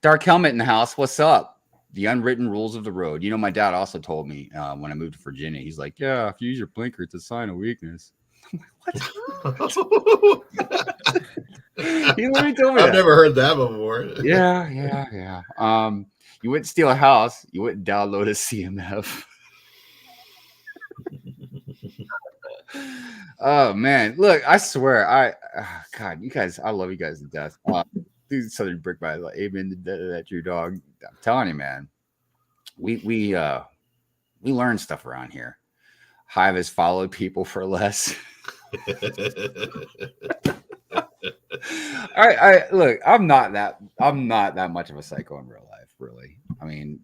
Dark Helmet in the house. What's up? The unwritten rules of the road. My dad also told me when I moved to Virginia, he's like, yeah, if you use your blinker, it's a sign of weakness. I'm like, what? He literally told me I've never heard that before. Yeah. You wouldn't steal a house. You wouldn't download a CMF. Oh man, look, I swear, God, you guys, I love you guys to death. These Southern Brick Hive, like, amen to that DrewDawg. I'm telling you, man, we learn stuff around here. Hive has followed people for less. Look, I'm not that much of a psycho in real life, really. I mean,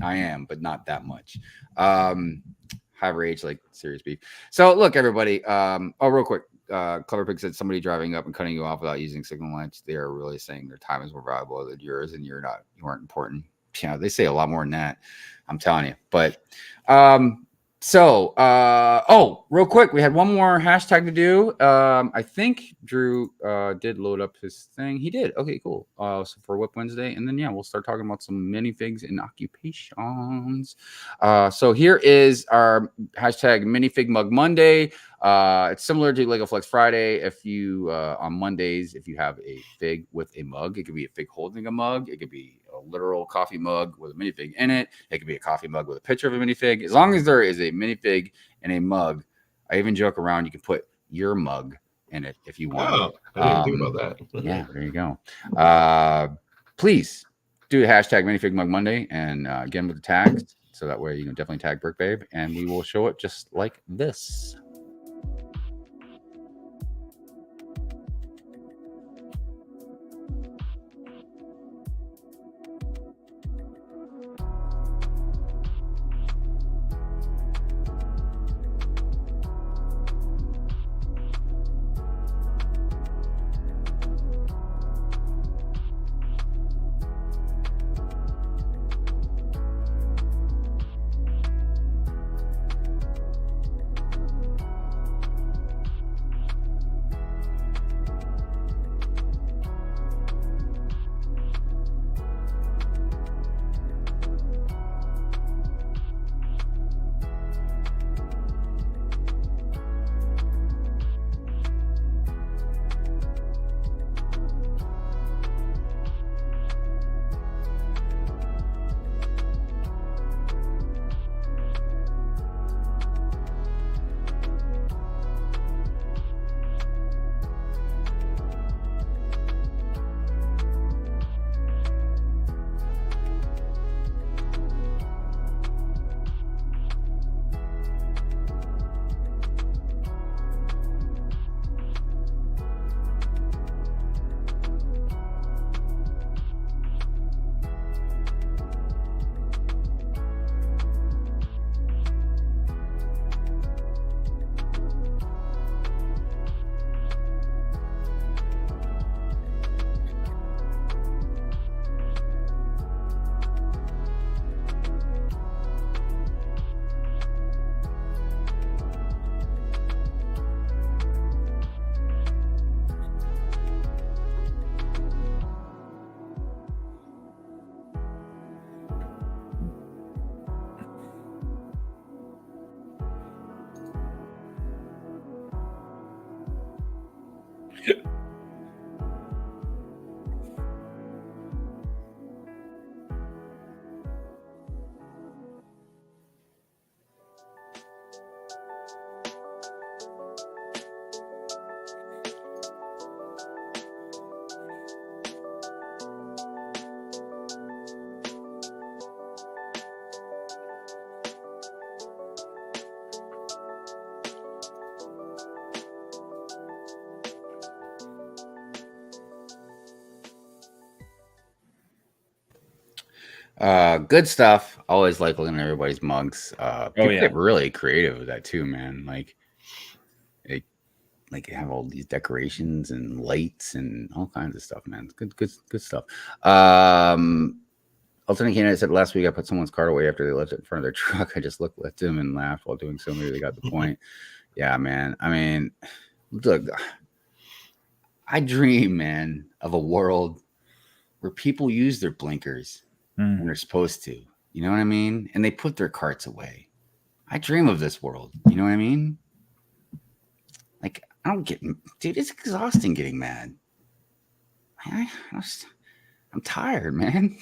I am, but not that much. High rage, like serious beef. So look, everybody. Real quick. Clever Pig said somebody driving up and cutting you off without using signal lights. They are really saying their time is more valuable than yours, and you aren't important. They say a lot more than that. I'm telling you. But real quick, we had one more hashtag to do. I think Drew did load up his thing. He did. Okay, cool. So for Whip Wednesday, and then we'll start talking about some minifigs and occupations. So here is our hashtag minifig mug Monday. It's similar to Lego Flex Friday. If you on Mondays, if you have a fig with a mug, it could be a fig holding a mug. It could be a literal coffee mug with a minifig in it. It could be a coffee mug with a picture of a minifig. As long as there is a minifig and a mug, I even joke around. You can put your mug in it if you want. Oh, I didn't think about that. Yeah, there you go. Please do the hashtag minifig mug Monday, and again with the tags, so that way definitely tag Brick Babe, and we will show it just like this. Good stuff. Always like looking at everybody's mugs. People yeah. get really creative with that too, man. Like have all these decorations and lights and all kinds of stuff, man. Good stuff. Alternate candidate said last week I put someone's cart away after they left it in front of their truck. I just looked at them and laughed while doing so. Maybe they got the point. Yeah, man. I mean, look, I dream, man, of a world where people use their blinkers when they're supposed to. You know what I mean? And they put their carts away. I dream of this world. You know what I mean? Like, I don't get, dude, it's exhausting getting mad. I'm tired, man.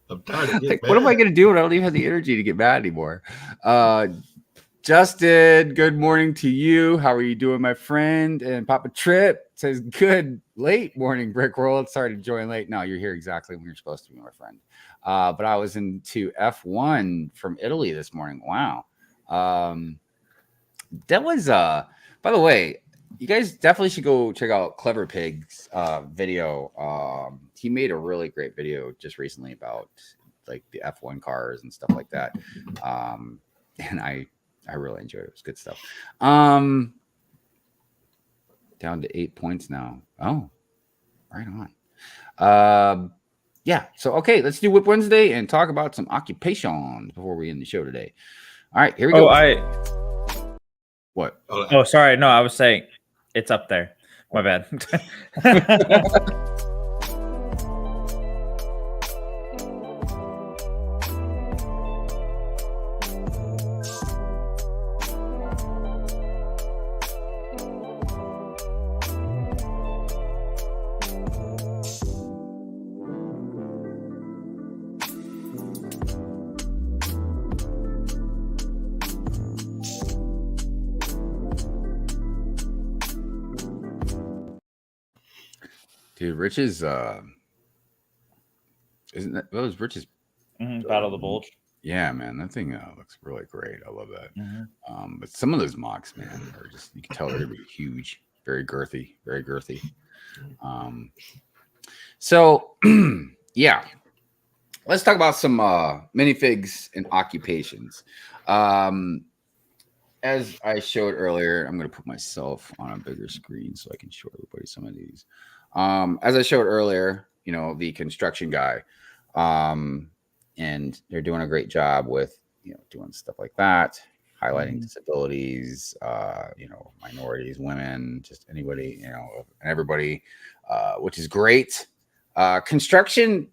I'm tired of like, what am I going to do when I don't even have the energy to get mad anymore? Justin, good morning to you. How are you doing, my friend? And Papa Trip says, good late morning, Brick World. Sorry to join late. No, you're here exactly when you're supposed to be, my friend. But I was into F1 from Italy this morning. Wow. That was, by the way, you guys definitely should go check out Clever Pig's video. He made a really great video just recently about like the F1 cars and stuff like that. And I really enjoyed it. It was good stuff. Down to 8 points now. Oh, right on. Yeah. So, okay, let's do Whip Wednesday and talk about some occupations before we end the show today. All right, here we go. What? Oh, sorry. No, I was saying it's up there. My bad. Dude, Rich's isn't that was Rich's Battle of the Bulge? Yeah, man, that thing looks really great. I love that. But some of those mocks, man, are just, you can tell they're huge, very girthy. So yeah, let's talk about some minifigs and occupations. As I showed earlier, I'm going to put myself on a bigger screen so I can show everybody some of these. As I showed earlier, you know, the construction guy, and they're doing a great job with, you know, doing stuff like that, highlighting disabilities, you know, minorities, women, just anybody, you know, and everybody, which is great. Construction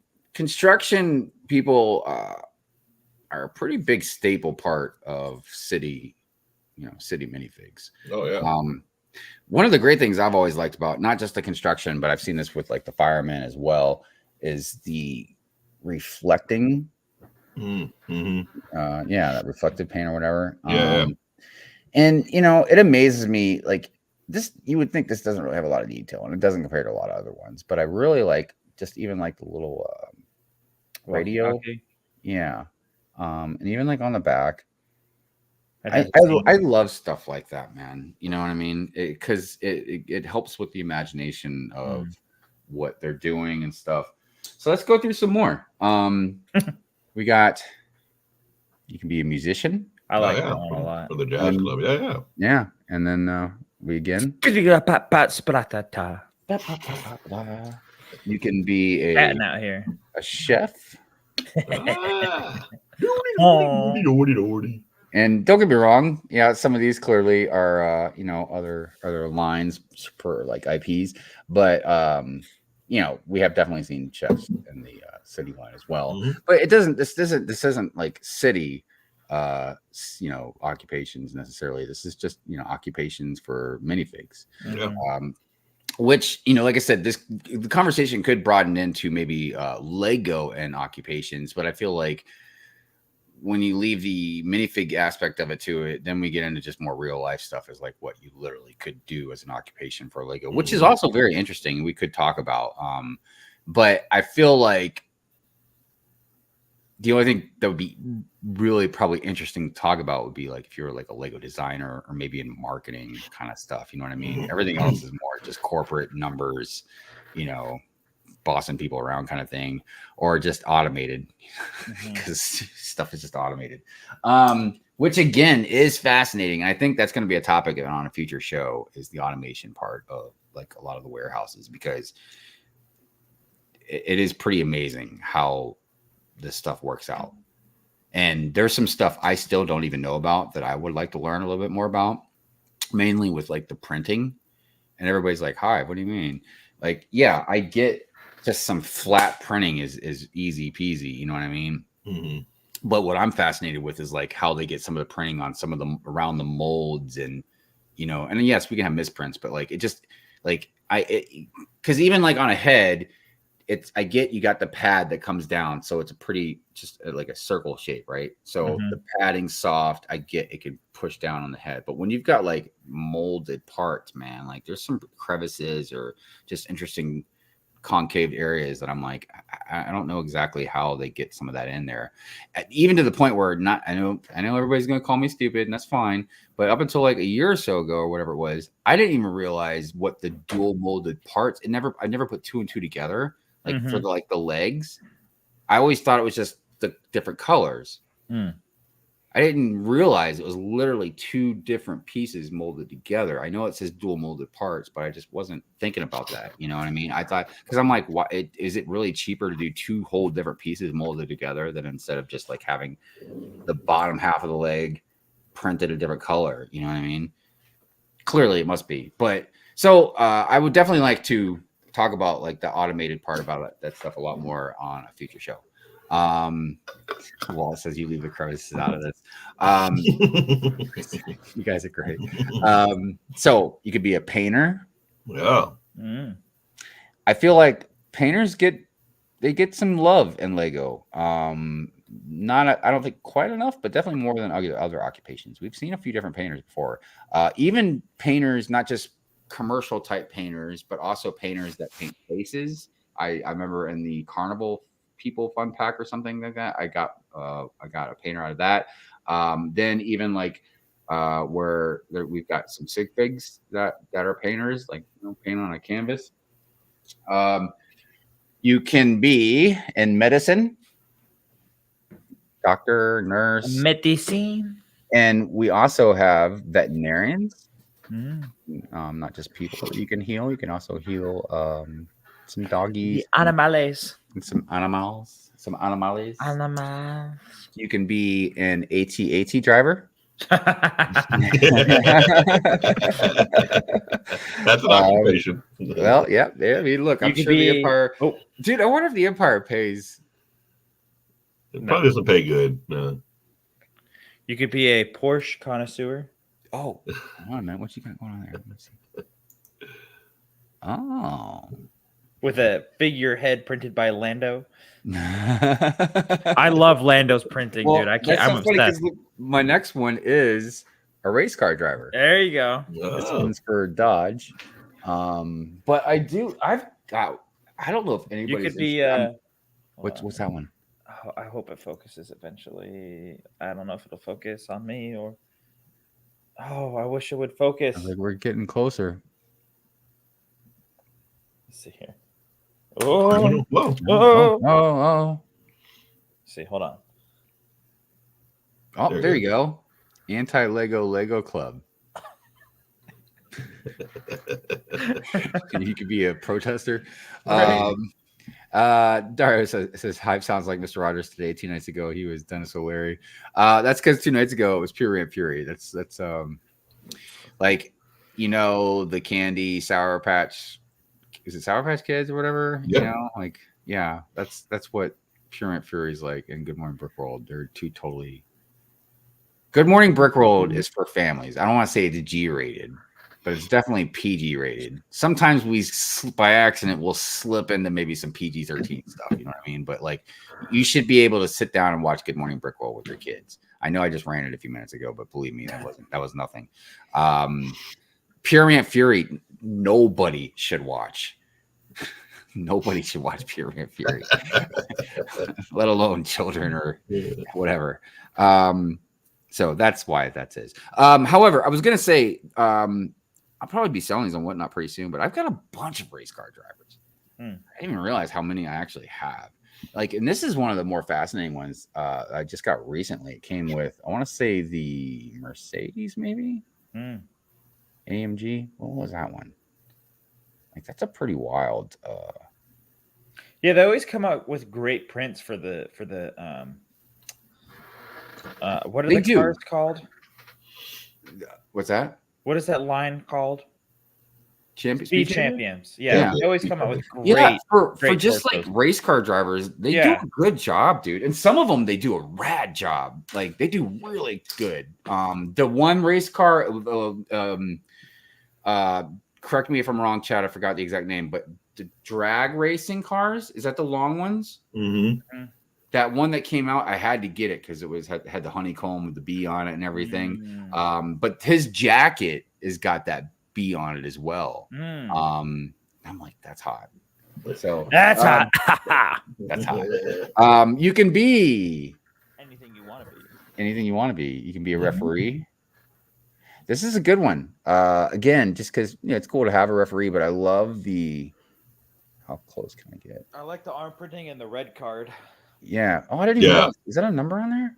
people are a pretty big staple part of city minifigs. Oh yeah. One of the great things I've always liked about not just the construction, but I've seen this with like the firemen as well, is the reflecting. That reflective paint or whatever. And you know, it amazes me, like this, you would think this doesn't really have a lot of detail, and it doesn't compare to a lot of other ones, but I really like just even like the little radio. And even like on the back. I love stuff like that, man. You know what I mean? Because it helps with the imagination of what they're doing and stuff. So let's go through some more. We got, you can be a musician. I like that one a lot. For the jazz club, yeah. And then we again. You can be a chef. And don't get me wrong, yeah, some of these clearly are you know, other lines for like IPs, but you know, we have definitely seen chefs in the city line as well. But this isn't like city you know, occupations necessarily. This is just, you know, occupations for minifigs. Which, you know, like I said, the conversation could broaden into maybe Lego and occupations, but I feel like when you leave the minifig aspect of it to it, then we get into just more real life stuff, as like what you literally could do as an occupation for Lego, which is also very interesting. We could talk about, but I feel like the only thing that would be really probably interesting to talk about would be like if you're like a Lego designer or maybe in marketing kind of stuff. You know what I mean? Everything else is more just corporate numbers, you know, bossing people around kind of thing, or just automated because stuff is just automated. Which again is fascinating. I think that's going to be a topic on a future show, is the automation part of like a lot of the warehouses, because it is pretty amazing how this stuff works out. And there's some stuff I still don't even know about that I would like to learn a little bit more about, mainly with like the printing. And everybody's like, Hive, what do you mean? Like, yeah, I get just some flat printing is easy peasy. You know what I mean? Mm-hmm. But what I'm fascinated with is like how they get some of the printing on some of them around the molds, and, you know, and yes, we can have misprints, but like, it just like, because even like on a head, I get you got the pad that comes down, so it's a pretty just like a circle shape, right? So the padding's soft. I get it can push down on the head, but when you've got like molded parts, man, like there's some crevices or just interesting concave areas that I'm like, I don't know exactly how they get some of that in there, even to the point where I know everybody's gonna call me stupid, and that's fine. But up until like a year or so ago, or whatever it was, I didn't even realize what the dual molded parts. I never put two and two together. Like for the legs, I always thought it was just the different colors. I didn't realize it was literally two different pieces molded together. I know it says dual molded parts, but I just wasn't thinking about that. You know what I mean? I thought, because I'm like, why is it really cheaper to do two whole different pieces molded together than instead of just like having the bottom half of the leg printed a different color? You know what I mean? Clearly it must be. But so I would definitely like to talk about like the automated part about that stuff a lot more on a future show. Well, it says you leave the crevices out of this. You guys are great. So you could be a painter. Yeah. I feel like painters get some love in Lego. Not I don't think quite enough, but definitely more than other occupations. We've seen a few different painters before. Even painters, not just commercial type painters, but also painters that paint faces. I remember in the Carnival People Fun Pack or something like that, I got a painter out of that. Then even like where we've got some sigfigs that are painters, like, you know, paint on a canvas. You can be in medicine, doctor, nurse, medicine, and we also have veterinarians. Not just people that you can heal. You can also heal some doggies, the animales, and some animals. You can be an AT driver. That's an occupation. Well, yeah. I mean, look, I'm sure the Empire. Oh, dude, I wonder if the Empire pays. It probably doesn't pay good. No. You could be a Porsche connoisseur. Oh, hold on, man. What you got going on there? Let me see. Oh. With a figurehead printed by Lando. I love Lando's printing, dude. I'm obsessed. My next one is a race car driver. There you go. This one's for Dodge. But I don't know if anybody. You could be what's that one? Oh, I hope it focuses eventually. I don't know if it'll focus on me or. Oh, I wish it would focus. Like we're getting closer. Let's see here. Oh, whoa. Oh. See, hold on. Oh, there you go. Anti-Lego Club. You could be a protester. Right. Dario says Hive sounds like Mr. Rogers today. 2 nights ago he was Dennis O'Leary. That's because 2 nights ago it was Pure Rant Fury. That's like, you know, the candy Sour Patch. Is it Sour Patch Kids or whatever? Yeah. You know, like, yeah, that's what Pure Rant Fury is like. And Good Morning Brickworld, they're two totally. Good Morning Brickworld is for families. I don't want to say it's G-rated, but it's definitely PG rated. Sometimes we, by accident, will slip into maybe some PG-13 stuff. You know what I mean? But like, you should be able to sit down and watch Good Morning Brickworld with your kids. I know I just ran it a few minutes ago, but believe me, that was nothing. Pure Rant Fury, nobody should watch. Nobody should watch Pure Rant Fury, let alone children or whatever. So that's why that is. However, I was gonna say I'll probably be selling these on Whatnot pretty soon, but I've got a bunch of race car drivers. I didn't even realize how many I actually have. Like, and this is one of the more fascinating ones I just got recently. It came with, I want to say, the Mercedes, maybe AMG. What was that one? Like, that's a pretty wild. Yeah, they always come out with great prints for the what are the cars called? What's that? What is that line called? Speed Champions. Yeah, they always come out with great. Yeah, for just like race car drivers, they do a good job, dude. And some of them they do a rad job. Like they do really good. The one race car, correct me if I'm wrong, Chad. I forgot the exact name, but the drag racing cars, is that the long ones? Mm-hmm. That one that came out, I had to get it because it was had the honeycomb with the bee on it and everything. But his jacket has got that bee on it as well. I'm like, that's hot. So that's hot. That's hot. You can be anything you want to be. Anything you want to be. You can be a referee. This is a good one. Again, just because it's cool to have a referee, but I love the. How close can I get? I like the arm printing and the red card. Yeah. Oh, I didn't even know. Is that a number on there?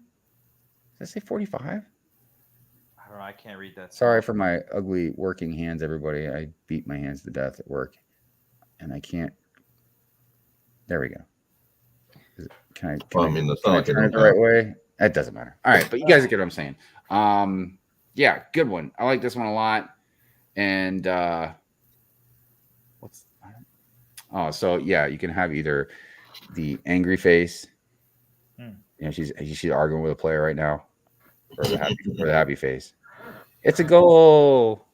Does that say 45? I don't know. I can't read that. Sorry for my ugly working hands, everybody. I beat my hands to death at work, and I can't. There we go. Can I turn it the right way? It doesn't matter. All right, but you guys get what I'm saying. Yeah, good one. I like this one a lot. And so yeah, you can have either the angry face. She's arguing with a player right now, or the happy face. It's a goal.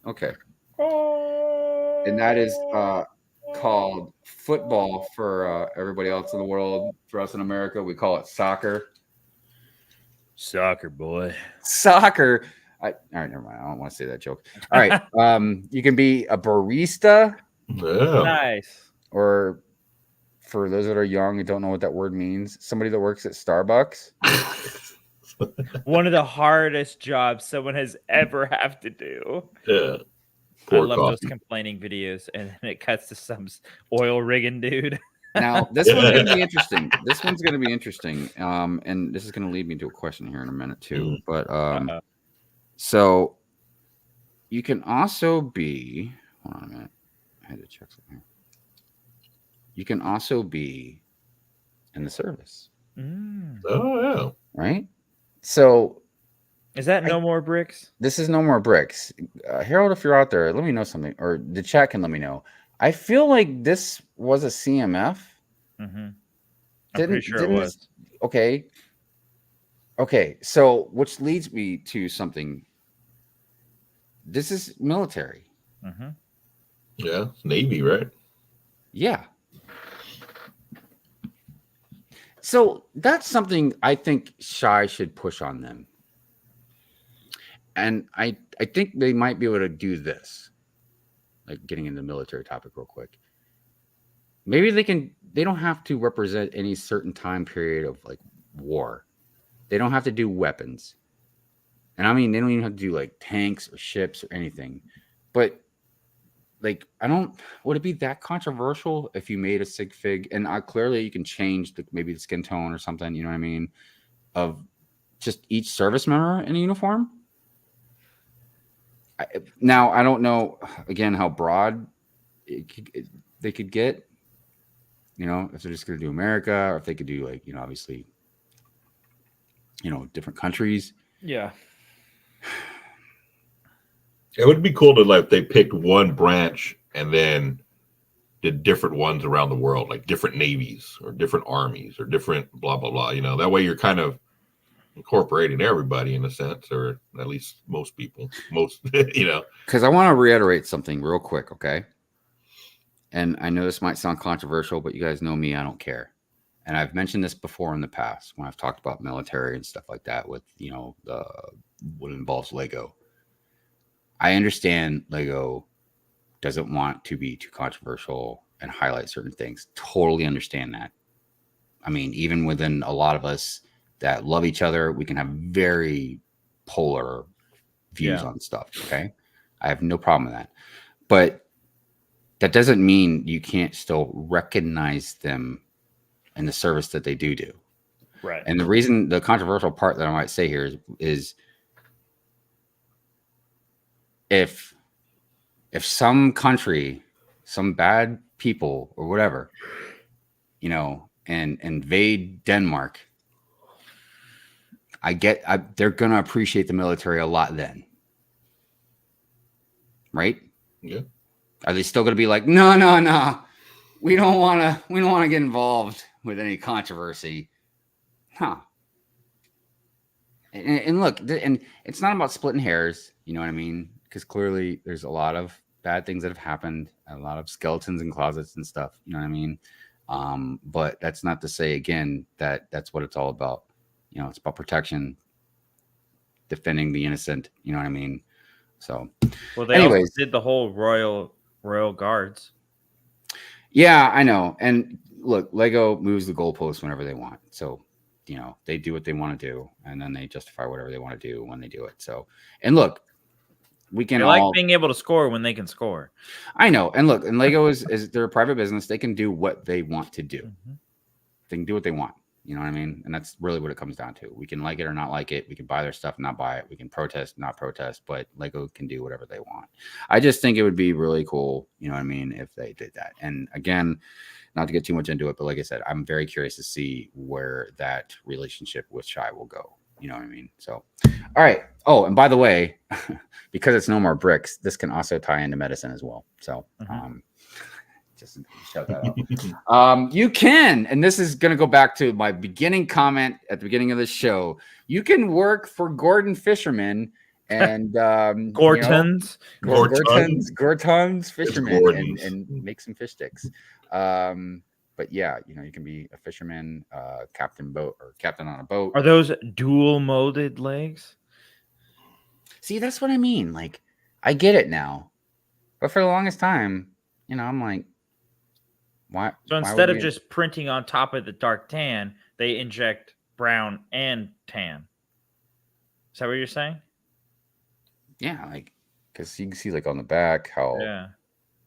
Okay. And that is called football for everybody else in the world. For us in America, we call it soccer. Soccer, boy. Soccer. All right, never mind. I don't want to say that joke. All right. You can be a barista. Yeah. Nice. Or for those that are young and don't know what that word means, somebody that works at Starbucks. One of the hardest jobs someone has ever have to do. Yeah. I love those complaining videos, and then it cuts to some oil rigging dude. Now, this one's going to be interesting. This one's going to be interesting. And this is going to lead me to a question here in a minute, too. But so you can also be, hold on a minute. I had to check something here. You can also be in the service. Oh, yeah. Right? So is that No More Bricks? This is No More Bricks. Harold, if you're out there, let me know something, or the chat can let me know. I feel like this was a CMF. I'm pretty sure it was. Okay. So, which leads me to something. This is military. Yeah, it's Navy, right? Yeah. So that's something I think Shy should push on them. And I think they might be able to do this. Like getting into the military topic real quick. Maybe they don't have to represent any certain time period of like war. They don't have to do weapons. And I mean, they don't even have to do like tanks or ships or anything. But like, would it be that controversial if you made a sigfig? And clearly you can change maybe the skin tone or something, you know what I mean? Of just each service member in a uniform. Now, I don't know, again, how broad they could get, if they're just going to do America, or if they could do, like, obviously, different countries. Yeah. It would be cool to, like, they picked one branch and then did different ones around the world, like different navies or different armies or different blah, blah, blah. That way you're kind of incorporating everybody in a sense, or at least most people, because I want to reiterate something real quick. Okay. And I know this might sound controversial, but you guys know me, I don't care. And I've mentioned this before in the past when I've talked about military and stuff like that with, what involves Lego. I understand Lego doesn't want to be too controversial and highlight certain things. Totally understand that. I mean, even within a lot of us that love each other, we can have very polar views on stuff. Okay. I have no problem with that. But that doesn't mean you can't still recognize them and the service that they do. Right. And the controversial part that I might say here is if some country, some bad people or whatever, and invade Denmark, they're going to appreciate the military a lot then. Right? Yeah. Are they still going to be like, no, we don't want to get involved with any controversy? Huh. And look, and it's not about splitting hairs, you know what I mean? Because clearly there's a lot of bad things that have happened, a lot of skeletons in closets and stuff, you know what I mean? But that's not to say, again, that that's what it's all about. It's about protection, defending the innocent, you know what I mean? So, well, they also did the whole royal guards. Yeah, I know. And look, Lego moves the goalposts whenever they want. So, they do what they want to do, and then they justify whatever they want to do when they do it. So, and look, we can like being able to score when they can score. I know. And look, and Lego is they're a private business. They can do what they want to do. Mm-hmm. They can do what they want. You know what I mean? And that's really what it comes down to. We can like it or not like it. We can buy their stuff, not buy it. We can protest, not protest, but Lego can do whatever they want. I just think it would be really cool, you know what I mean, if they did that. And again, not to get too much into it, but like I said, I'm very curious to see where that relationship with Shy will go. You know what I mean? So, all right. Oh, and by the way, because it's no more bricks, this can also tie into medicine as well. So, just shout that out. You can, and this is going to go back to my beginning comment at the beginning of the show. You can work for Gordon Fisherman and Gorton's Fisherman and make some fish sticks. But yeah, you can be a fisherman, captain on a boat. Are those dual molded legs? See, that's what I mean. Like, I get it now, but for the longest time, I'm like, why? So instead of just printing on top of the dark tan, they inject brown and tan. Is that what you're saying? Yeah, like, because you can see like on the back how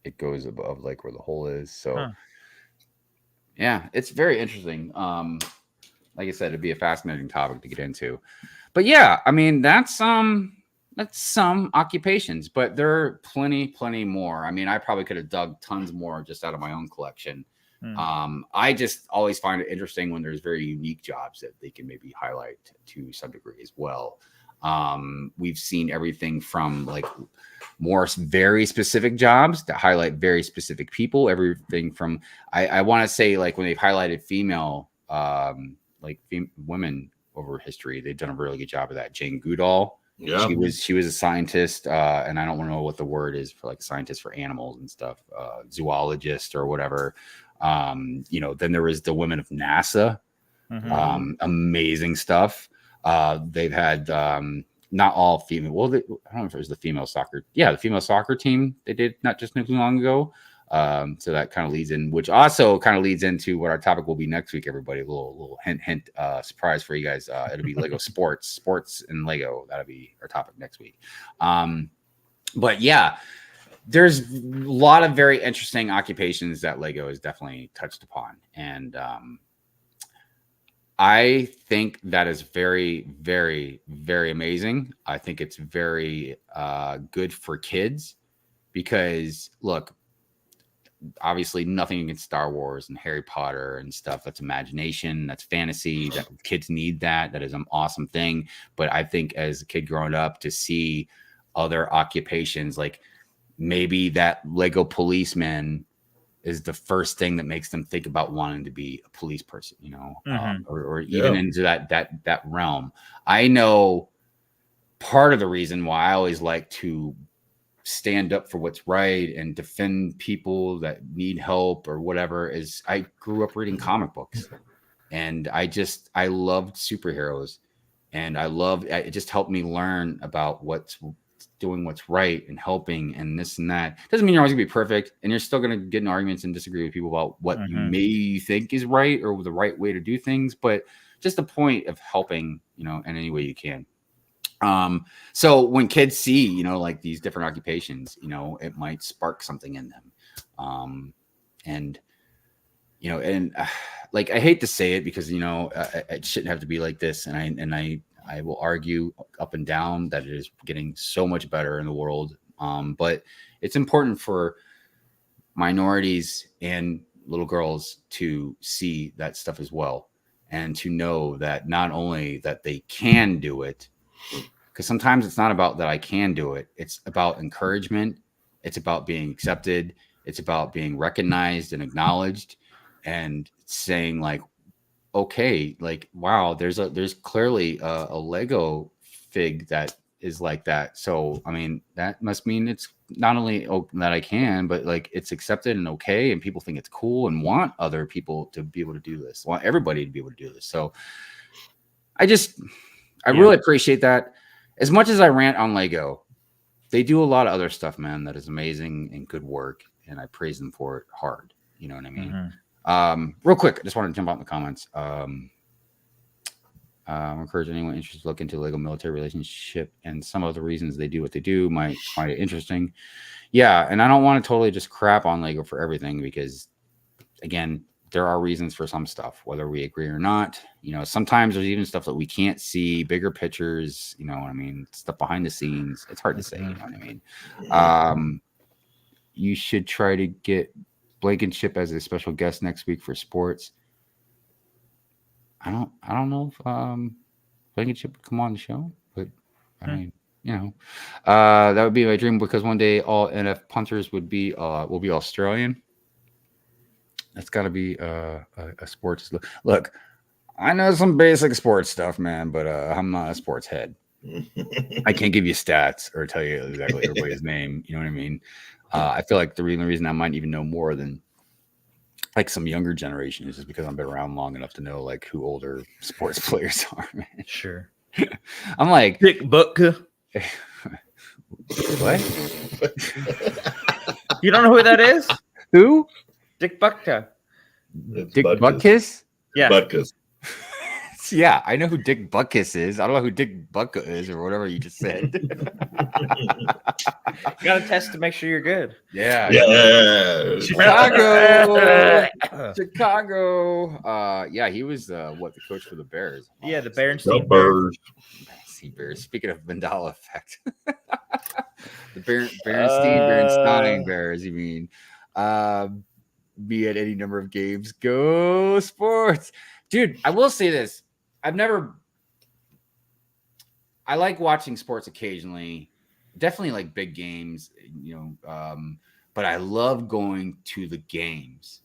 it goes above like where the hole is. So yeah, it's very interesting. Like I said, it'd be a fascinating topic to get into. But yeah, I mean that's some occupations, but there are plenty more. I mean, I probably could have dug tons more just out of my own collection. I just always find it interesting when there's very unique jobs that they can maybe highlight to some degree as well. We've seen everything from like more very specific jobs that highlight very specific people. Everything from I want to say like when they've highlighted female women over history, they've done a really good job of that. Jane Goodall. Yeah, she was a scientist, and I don't know what the word is for like scientist for animals and stuff, zoologist or whatever. Then there was the women of NASA, amazing stuff. They've had not all female. Well, I don't know if it was the female soccer. Yeah, the female soccer team they did not just too long ago. So that kind of leads in, which also kind of leads into what our topic will be next week. Everybody, a little hint, surprise for you guys. It'll be Lego sports and Lego. That'll be our topic next week. But yeah, there's a lot of very interesting occupations that Lego has definitely touched upon, and I think that is very, very, very amazing. I think it's very good for kids because look. Obviously nothing against Star Wars and Harry Potter and stuff. That's imagination. That's fantasy. That kids need that. That is an awesome thing. But I think as a kid growing up to see other occupations, like maybe that Lego policeman is the first thing that makes them think about wanting to be a police person, or even into that realm. I know part of the reason why I always like to stand up for what's right and defend people that need help or whatever is I grew up reading comic books and I loved superheroes and it just helped me learn about what's right and helping and this and that. Doesn't mean you're always gonna be perfect and you're still gonna get in arguments and disagree with people about what you may think is right or the right way to do things, but just the point of helping, in any way you can. So when kids see, like these different occupations, it might spark something in them. And like, I hate to say it because it shouldn't have to be like this, and I will argue up and down that it is getting so much better in the world. But it's important for minorities and little girls to see that stuff as well, and to know that not only that they can do it, because sometimes it's not about that I can do it. It's about encouragement. It's about being accepted. It's about being recognized and acknowledged, and saying like, okay, like, wow, there's clearly a Lego fig that is like that. So, I mean, that must mean it's not only that I can, but like it's accepted and okay. And people think it's cool and want other people to be able to do this, want everybody to be able to do this. So I really appreciate that. As much as I rant on Lego, they do a lot of other stuff, man, that is amazing and good work. And I praise them for it hard. You know what I mean? Real quick, I just want to jump out in the comments. I encourage anyone interested to look into Lego military relationship and some of the reasons they do what they do. Might find it interesting. Yeah, and I don't want to totally just crap on Lego for everything, because again, there are reasons for some stuff, whether we agree or not. Sometimes there's even stuff that we can't see, bigger pictures, what I mean, stuff behind the scenes. It's hard to say, you know what I mean? You should try to get Blankenship as a special guest next week for sports. I don't know if Blankenship would come on the show, but I mean, that would be my dream, because one day all NF punters will be Australian. That's got to be a sports look. I know some basic sports stuff, man, but I'm not a sports head. I can't give you stats or tell you exactly everybody's name. You know what I mean? I feel like the reason I might even know more than like some younger generation is just because I've been around long enough to know like who older sports players are, man. Sure. I'm like Dick Butka. What? You don't know who that is? Who? Dick Butka. Dick Butkus? Yeah. Butkus. Yeah, I know who Dick Butkus is. I don't know who Dick Butka is or whatever you just said. You got to test to make sure you're good. Yeah. Chicago. Yeah, he was the coach for the Bears. Yeah, the Berenstein Bears. Bears. Speaking of Mandela effect, the Berenstein Bears. You mean? Be at any number of games. Go sports, dude. I will say this: I like watching sports occasionally. Definitely like big games, but I love going to the games,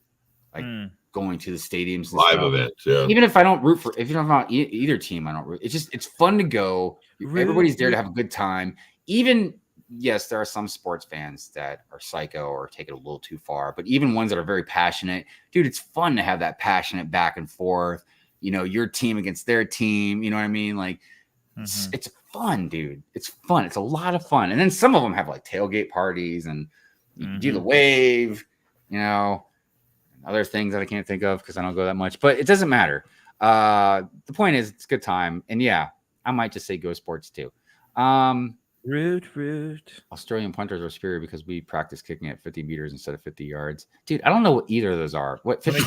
like going to the stadiums, and live stuff. events. Yeah. Even if I don't root for, if you're not either team, I don't root. It's fun to go. Everybody's there to have a good time. Even yes, there are some sports fans that are psycho or take it a little too far, but even ones that are very passionate, dude, it's fun to have that passionate back and forth. Your team against their team. You know what I mean? Like. It's fun, dude. It's fun. It's a lot of fun. And then some of them have like tailgate parties and you can do the wave, other things that I can't think of because I don't go that much, but it doesn't matter. The point is it's a good time. And yeah, I might just say go sports too. Root. Australian punters are superior because we practice kicking at 50 meters instead of 50 yards. Dude, I don't know what either of those are. What? 50?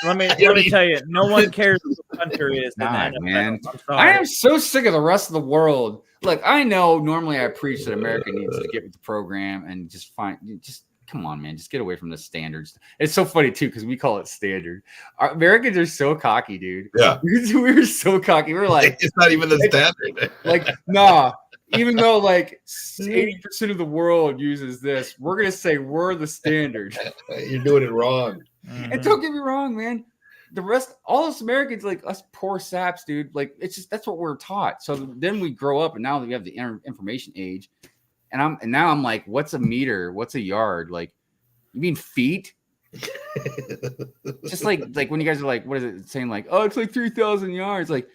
Let me tell you. No one cares who the punter is. God, man. I am so sick of the rest of the world. Look, I know normally I preach that America needs to get with the program and just come on, man. Just get away from the standards. It's so funny too because we call it standard. Americans are so cocky, dude. Yeah, we were so cocky. We were like, it's not even the standard. Like, nah. Even though like 80% of the world uses this, we're gonna say we're the standard. You're doing it wrong. And don't get me wrong, man. The rest, all us Americans, like us poor saps, dude. Like it's just that's what we're taught. So then we grow up, and now that we have the information age, and now I'm like, what's a meter? What's a yard? Like, you mean feet? Just like when you guys are like, what is it saying? Like, oh, it's like 3,000 yards. Like.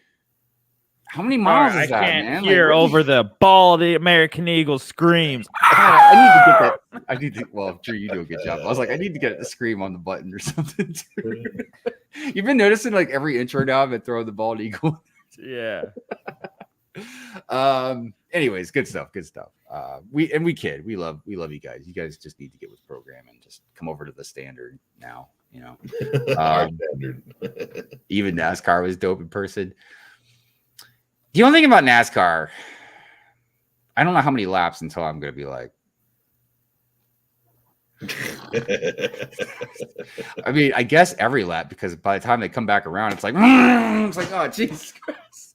How many miles is that, man? I can't hear over the ball the American Eagle screams. I need to get that. Well, Drew, you do a good job. I was like, I need to get it to scream on the button or something. You've been noticing like every intro now I've been throwing the ball to Eagle. Yeah. Anyways, good stuff. We kid. We love you guys. You guys just need to get with program and just come over to the standard now. Our standard. Even NASCAR was dope in person. The only thing about NASCAR, I don't know how many laps until I'm gonna be like. I mean, I guess every lap, because by the time they come back around, it's like oh Jesus Christ.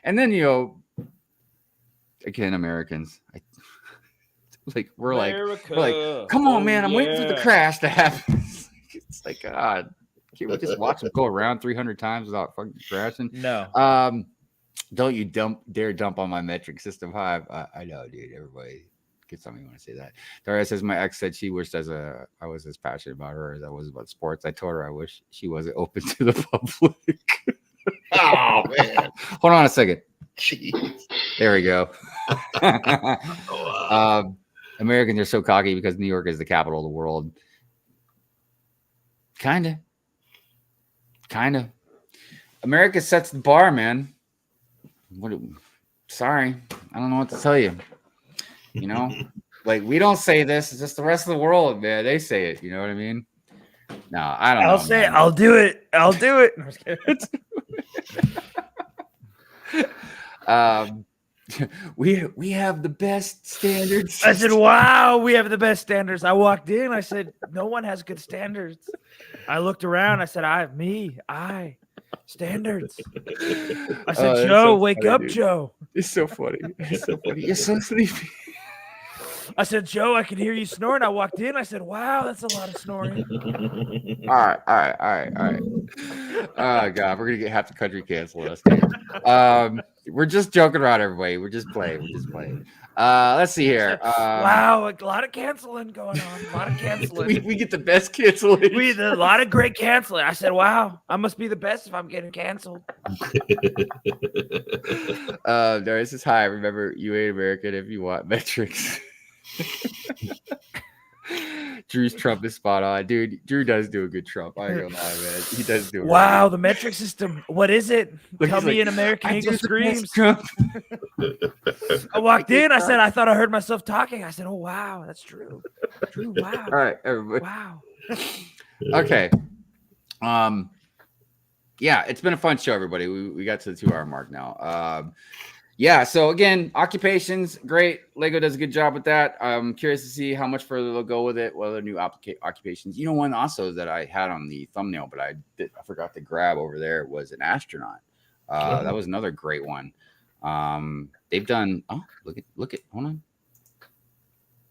And then again, Americans, we're like, come on, man, I'm waiting for the crash to happen. It's like, God, can't we just watch them go around 300 times without fucking crashing? No. Don't you dare dump on my metric system Hive. I know, dude. Everybody gets something when I say that. Daria says my ex said she wished I was as passionate about her as I was about sports. I told her I wish she wasn't open to the public. Oh man. Hold on a second. Jeez. There we go. Americans are so cocky because New York is the capital of the world. Kinda. America sets the bar, man. Sorry, I don't know what to tell you. Like, we don't say this. It's just the rest of the world, man. They say it. You know what I mean? No, I don't know. I'll say it. I'll do it. I'm just kidding. We have the best standards. I said, wow, we have the best standards. I walked in. I said, no one has good standards. I looked around. I said, standards. I said, Joe, wake up, dude. Joe. It's so funny. You're so sleepy. I said, Joe, I can hear you snoring. I walked in. I said, wow, that's a lot of snoring. All right. Oh, God, we're going to get half the country canceled us. We're just joking around, everybody. We're just playing. Let's see here. Wow, a lot of canceling going on. A lot of canceling. we get the best canceling. A lot of great canceling. I said, wow, I must be the best if I'm getting canceled. This is Hi. Remember, you ain't American if you want metrics. Drew's Trump is spot on, dude. Drew does do a good Trump. I ain't gonna lie, man. He does do it. Wow, the metric system. What is it? Tell me in American Eagle screams. I walked in. I said, I thought I heard myself talking. I said, oh wow, that's true. Drew, wow. All right, everybody. Wow. Okay. Yeah, it's been a fun show, everybody. We got to the 2 hour mark now. Yeah, so again, occupations, great. Lego does a good job with that. I'm curious to see how much further they'll go with it. What other new occupations? One also that I had on the thumbnail, but I forgot to grab over there was an astronaut. That was another great one. They've done. Oh, look at. Hold on.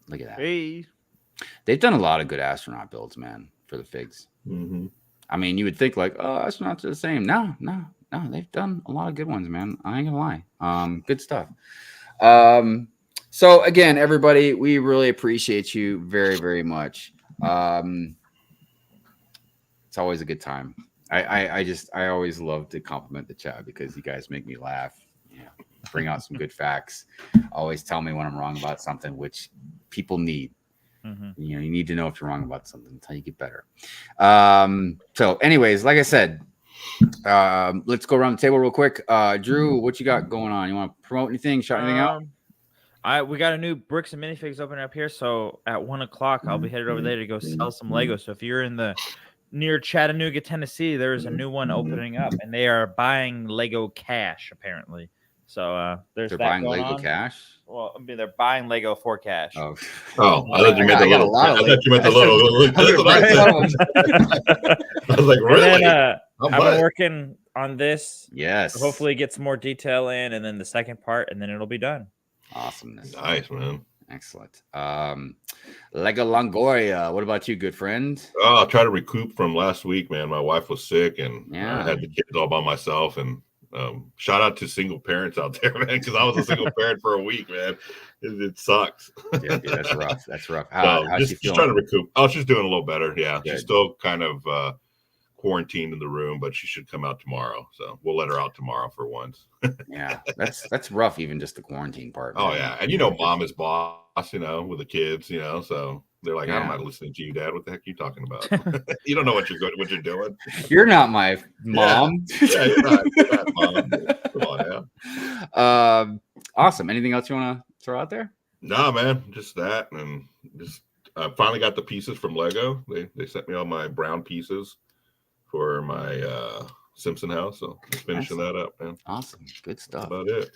Look at that. Hey. They've done a lot of good astronaut builds, man, for the figs. Mm-hmm. I mean, you would think like, oh, astronauts are the same. No, they've done a lot of good ones, man. I ain't gonna lie. Good stuff. So again, everybody, we really appreciate you very, very much. It's always a good time. I always love to compliment the chat because you guys make me laugh. Bring out some good facts. Always tell me when I'm wrong about something, which people need. Mm-hmm. You need to know if you're wrong about something until you get better. So anyways, like I said, let's go around the table real quick. Drew, what you got going on? You want to promote anything? Shout anything out? We got a new bricks and minifigs opening up here. So at 1 o'clock, I'll be headed over there to go sell some Legos. So if you're in the near Chattanooga, Tennessee, there is a new one opening up, and they are buying Lego cash apparently. So they're buying Lego cash. Well, I mean, they're buying Lego for cash. I thought you meant the little. I thought you meant the little. I was like, really? And then, I've been working on this. Yes. Hopefully, get some more detail in, and then the second part, and then it'll be done. Awesomeness. Nice, man. Excellent. LegoLongoria. What about you, good friend? Oh, I'll try to recoup from last week, man. My wife was sick, and I had the kids all by myself, and. Shout out to single parents out there, man, because I was a single parent for a week, man. It sucks. Yeah, dude, that's rough. That's rough. How's she feeling? Just trying to recoup. Oh, she's doing a little better. Yeah, good. She's still kind of quarantined in the room, but she should come out tomorrow. So we'll let her out tomorrow for once. Yeah, that's rough. Even just the quarantine part. Man. Oh yeah, and mom is boss. With the kids. So. They're like, I'm not listening to you, Dad. What the heck are you talking about? You don't know what you're doing. You're not my mom. Yeah, you're not mom. Come on, Awesome. Anything else you want to throw out there? Nah, man, just that, and just I finally got the pieces from Lego. They sent me all my brown pieces for my Simpson house, so just finishing that up, man. Awesome, good stuff. That's about it.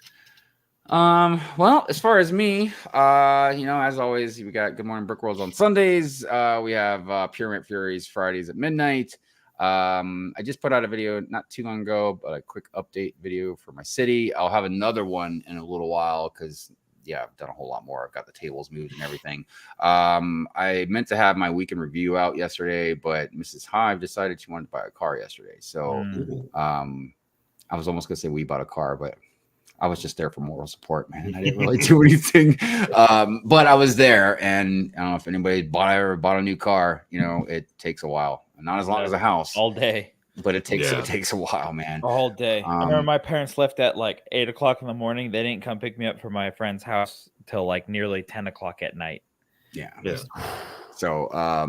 Well, as far as me, as always, we got Good Morning Brick Worlds on Sundays. We have Pyramid Furies Fridays at midnight. I just put out a video not too long ago, but a quick update video for my city. I'll have another one in a little while because I've done a whole lot more. I've got the tables moved and everything. I meant to have my weekend review out yesterday, but Mrs. Hive decided she wanted to buy a car yesterday. So I was almost gonna say we bought a car, but I was just there for moral support, man. And I didn't really do anything. But I was there, and I don't know if anybody bought a new car. It takes a while. Not as long as a house. All day. But it takes a while, man. All day. I remember my parents left at like 8 o'clock in the morning. They didn't come pick me up from my friend's house till like nearly 10 o'clock at night. Yeah. So I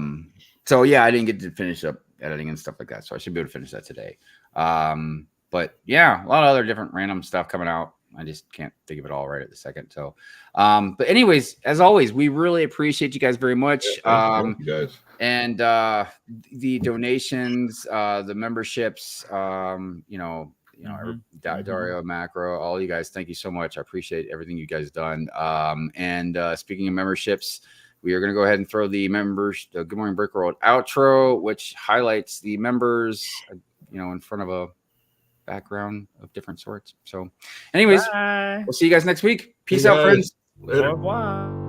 didn't get to finish up editing and stuff like that. So I should be able to finish that today. But yeah, a lot of other different random stuff coming out. I just can't think of it all right at the second. So, but anyways, as always, we really appreciate you guys very much. You guys. And the donations, the memberships, Dario, Macro, all you guys, thank you so much. I appreciate everything you guys done. And speaking of memberships, we are going to go ahead and throw the Good Morning Brick World outro, which highlights the members, in front of a background of different sorts. So anyways, we'll see you guys next week. Peace out, friends. Later. Au revoir.